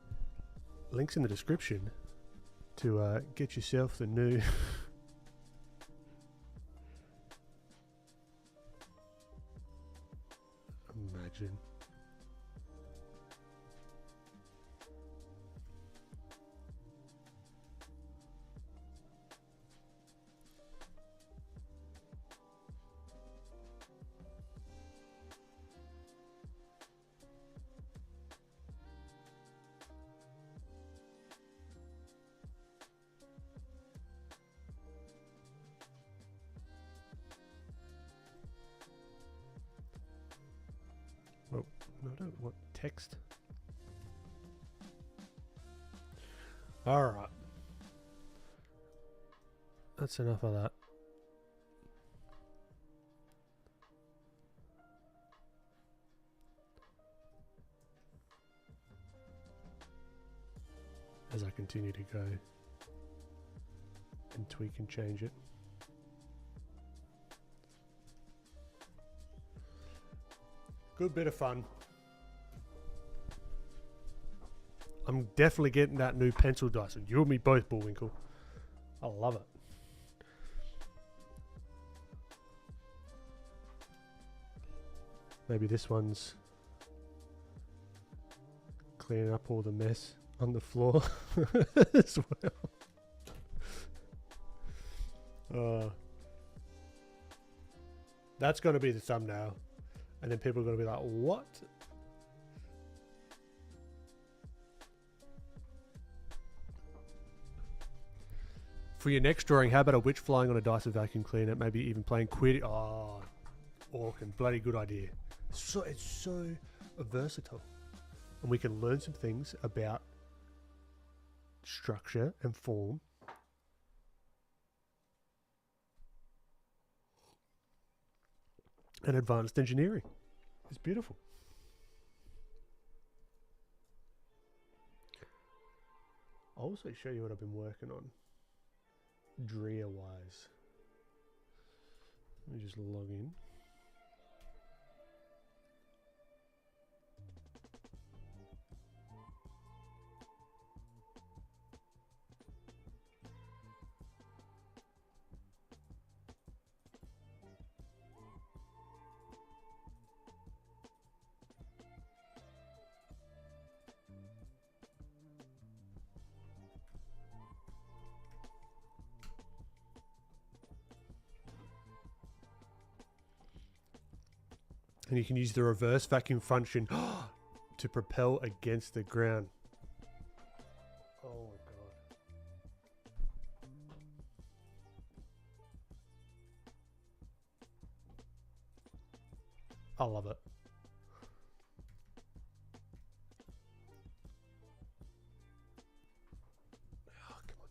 A: links in the description to get yourself the new imagine. No, I don't want text. Alright. That's enough of that. As I continue to go and tweak and change it. Good bit of fun. I'm definitely getting that new pencil Dyson. You and me both, Bullwinkle. I love it. Maybe this one's cleaning up all the mess on the floor as well. That's going to be the thumbnail. And then people are going to be like, what? For your next drawing, how about a witch flying on a Dyson vacuum cleaner? Maybe even playing Quidditch. Oh, Orkin, bloody good idea. So it's so versatile. And we can learn some things about structure and form. And advanced engineering. It's beautiful. I'll also show you what I've been working on. Drea wise. Let me just log in. And you can use the reverse vacuum function to propel against the ground. Oh my god. I love it. Oh, come on.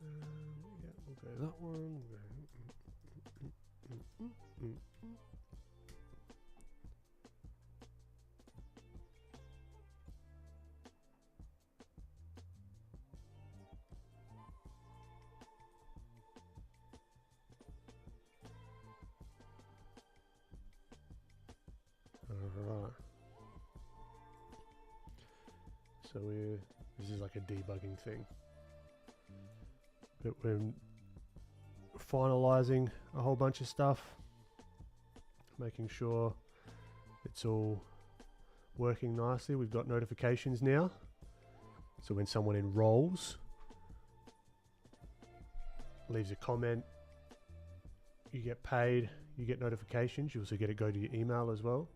A: Yeah, we'll go that one. Alright. So this is like a debugging thing. But we're finalizing a whole bunch of stuff, making sure it's all working nicely. We've got notifications now, so when someone enrolls, leaves a comment, you get paid, you get notifications. You also get it go to your email as well.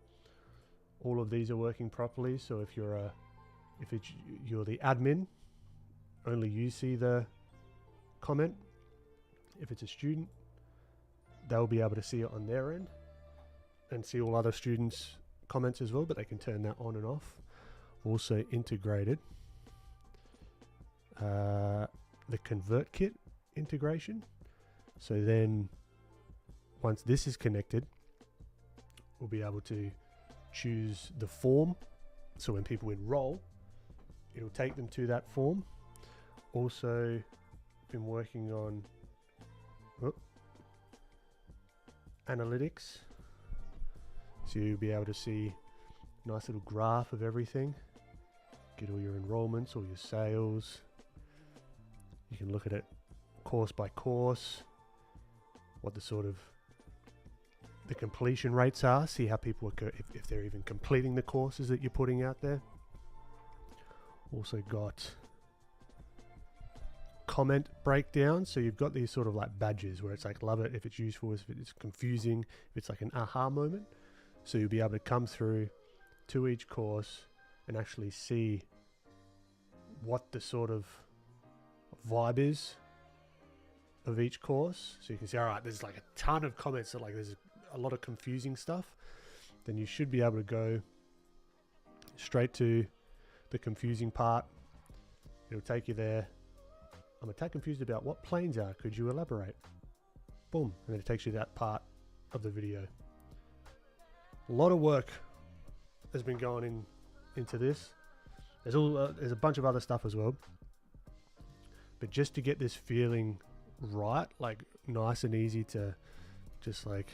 A: All of these are working properly, so if you're you're the admin, only you see the comment. If it's a student, they'll be able to see it on their end and see all other students' comments as well, but they can turn that on and off. Also integrated the ConvertKit integration. So then once this is connected, we'll be able to choose the form. So when people enroll, it'll take them to that form. Also been working on analytics, so you'll be able to see a nice little graph of everything, get all your enrollments, all your sales. You can look at it course by course, what the sort of the completion rates are, see how people are if they're even completing the courses that you're putting out there. Also got comment breakdown, so you've got these sort of like badges where it's like love it if it's useful, if it's confusing, if it's like an aha moment. So you'll be able to come through to each course and actually see what the sort of vibe is of each course. So you can see, all right, there's like a ton of comments that like there's a lot of confusing stuff. Then you should be able to go straight to the confusing part. It'll take you there. I'm a tad confused about what planes are. Could you elaborate? Boom. And then it takes you to that part of the video. A lot of work has been going into this. There's a bunch of other stuff as well. But just to get this feeling right, like nice and easy to just like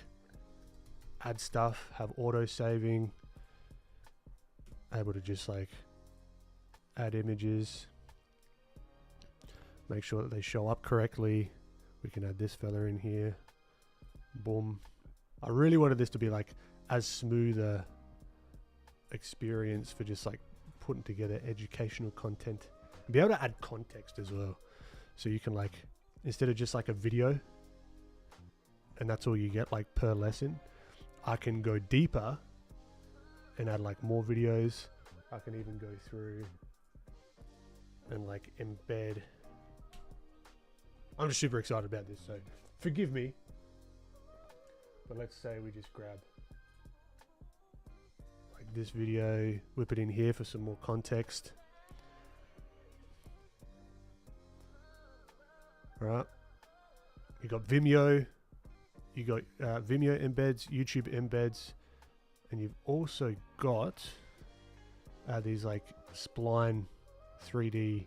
A: add stuff, have auto saving, able to just like add images, make sure that they show up correctly. We can add this fella in here. Boom. I really wanted this to be like as smooth a experience for just like putting together educational content and be able to add context as well. So you can, like, instead of just like a video and that's all you get like per lesson, I can go deeper and add like more videos. I can even go through and like embed. I'm just super excited about this, so forgive me. But let's say we just grab like this video, whip it in here for some more context. All right. You got Vimeo, you got Vimeo embeds, YouTube embeds, and you've also got these like spline 3D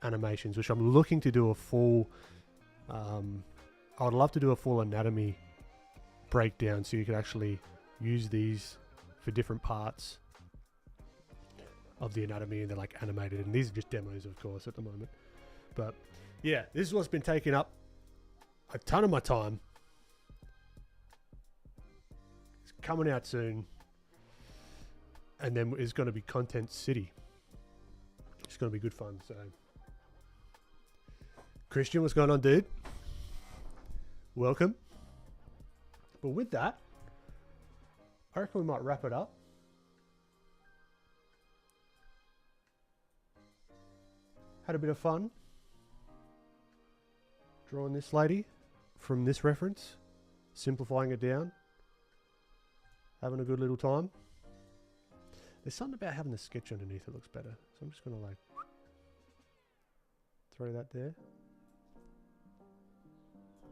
A: animations, which I'm looking to do a full, I would love to do a full anatomy breakdown so you could actually use these for different parts of the anatomy, and they're like animated, and these are just demos of course at the moment. But yeah, this is what's been taking up a ton of my time. It's coming out soon, and then it's going to be Content City. It's going to be good fun. So Christian, what's going on, dude? Welcome. But with that, I reckon we might wrap it up. Had a bit of fun drawing this lady from this reference, simplifying it down, having a good little time. There's something about having the sketch underneath that looks better, so I'm just gonna like throw that there,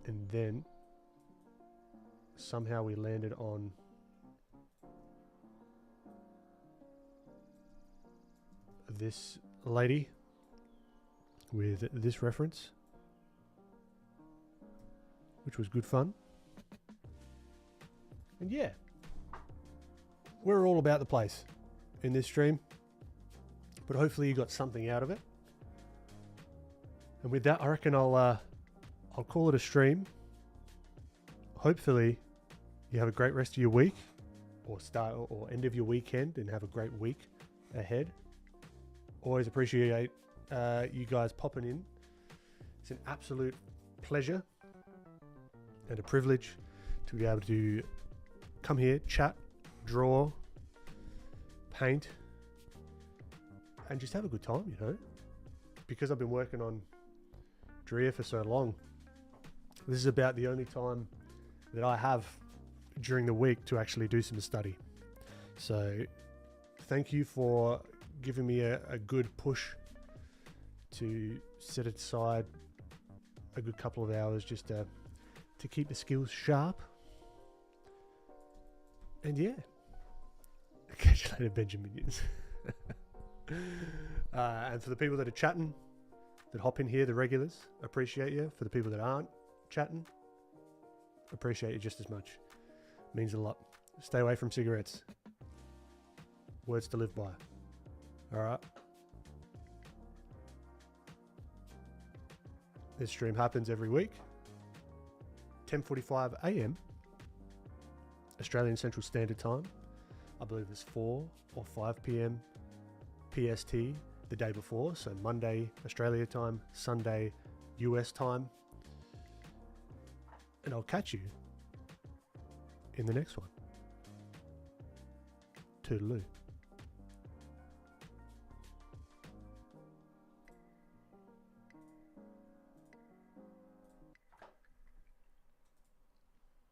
A: and then somehow we landed on this lady with this reference, which was good fun. And yeah, we're all about the place in this stream, but hopefully you got something out of it. And with that, I reckon I'll call it a stream. Hopefully you have a great rest of your week, or start or end of your weekend, and have a great week ahead. Always appreciate you guys popping in. It's an absolute pleasure and a privilege to be able to come here, chat, draw, paint, and just have a good time, you know. Because I've been working on Drea for so long, this is about the only time that I have during the week to actually do some study. So thank you for giving me a good push to set aside a good couple of hours just to keep the skills sharp. And yeah, catch you later, Benjaminians. And for the people that are chatting, that hop in here, the regulars, appreciate you. For the people that aren't chatting, appreciate you just as much. Means a lot. Stay away from cigarettes. Words to live by. All right. This stream happens every week, 10:45 a.m. Australian Central Standard Time. I believe it's 4 or 5 p.m. PST the day before. So Monday Australia time, Sunday US time. And I'll catch you in the next one. Toodaloo.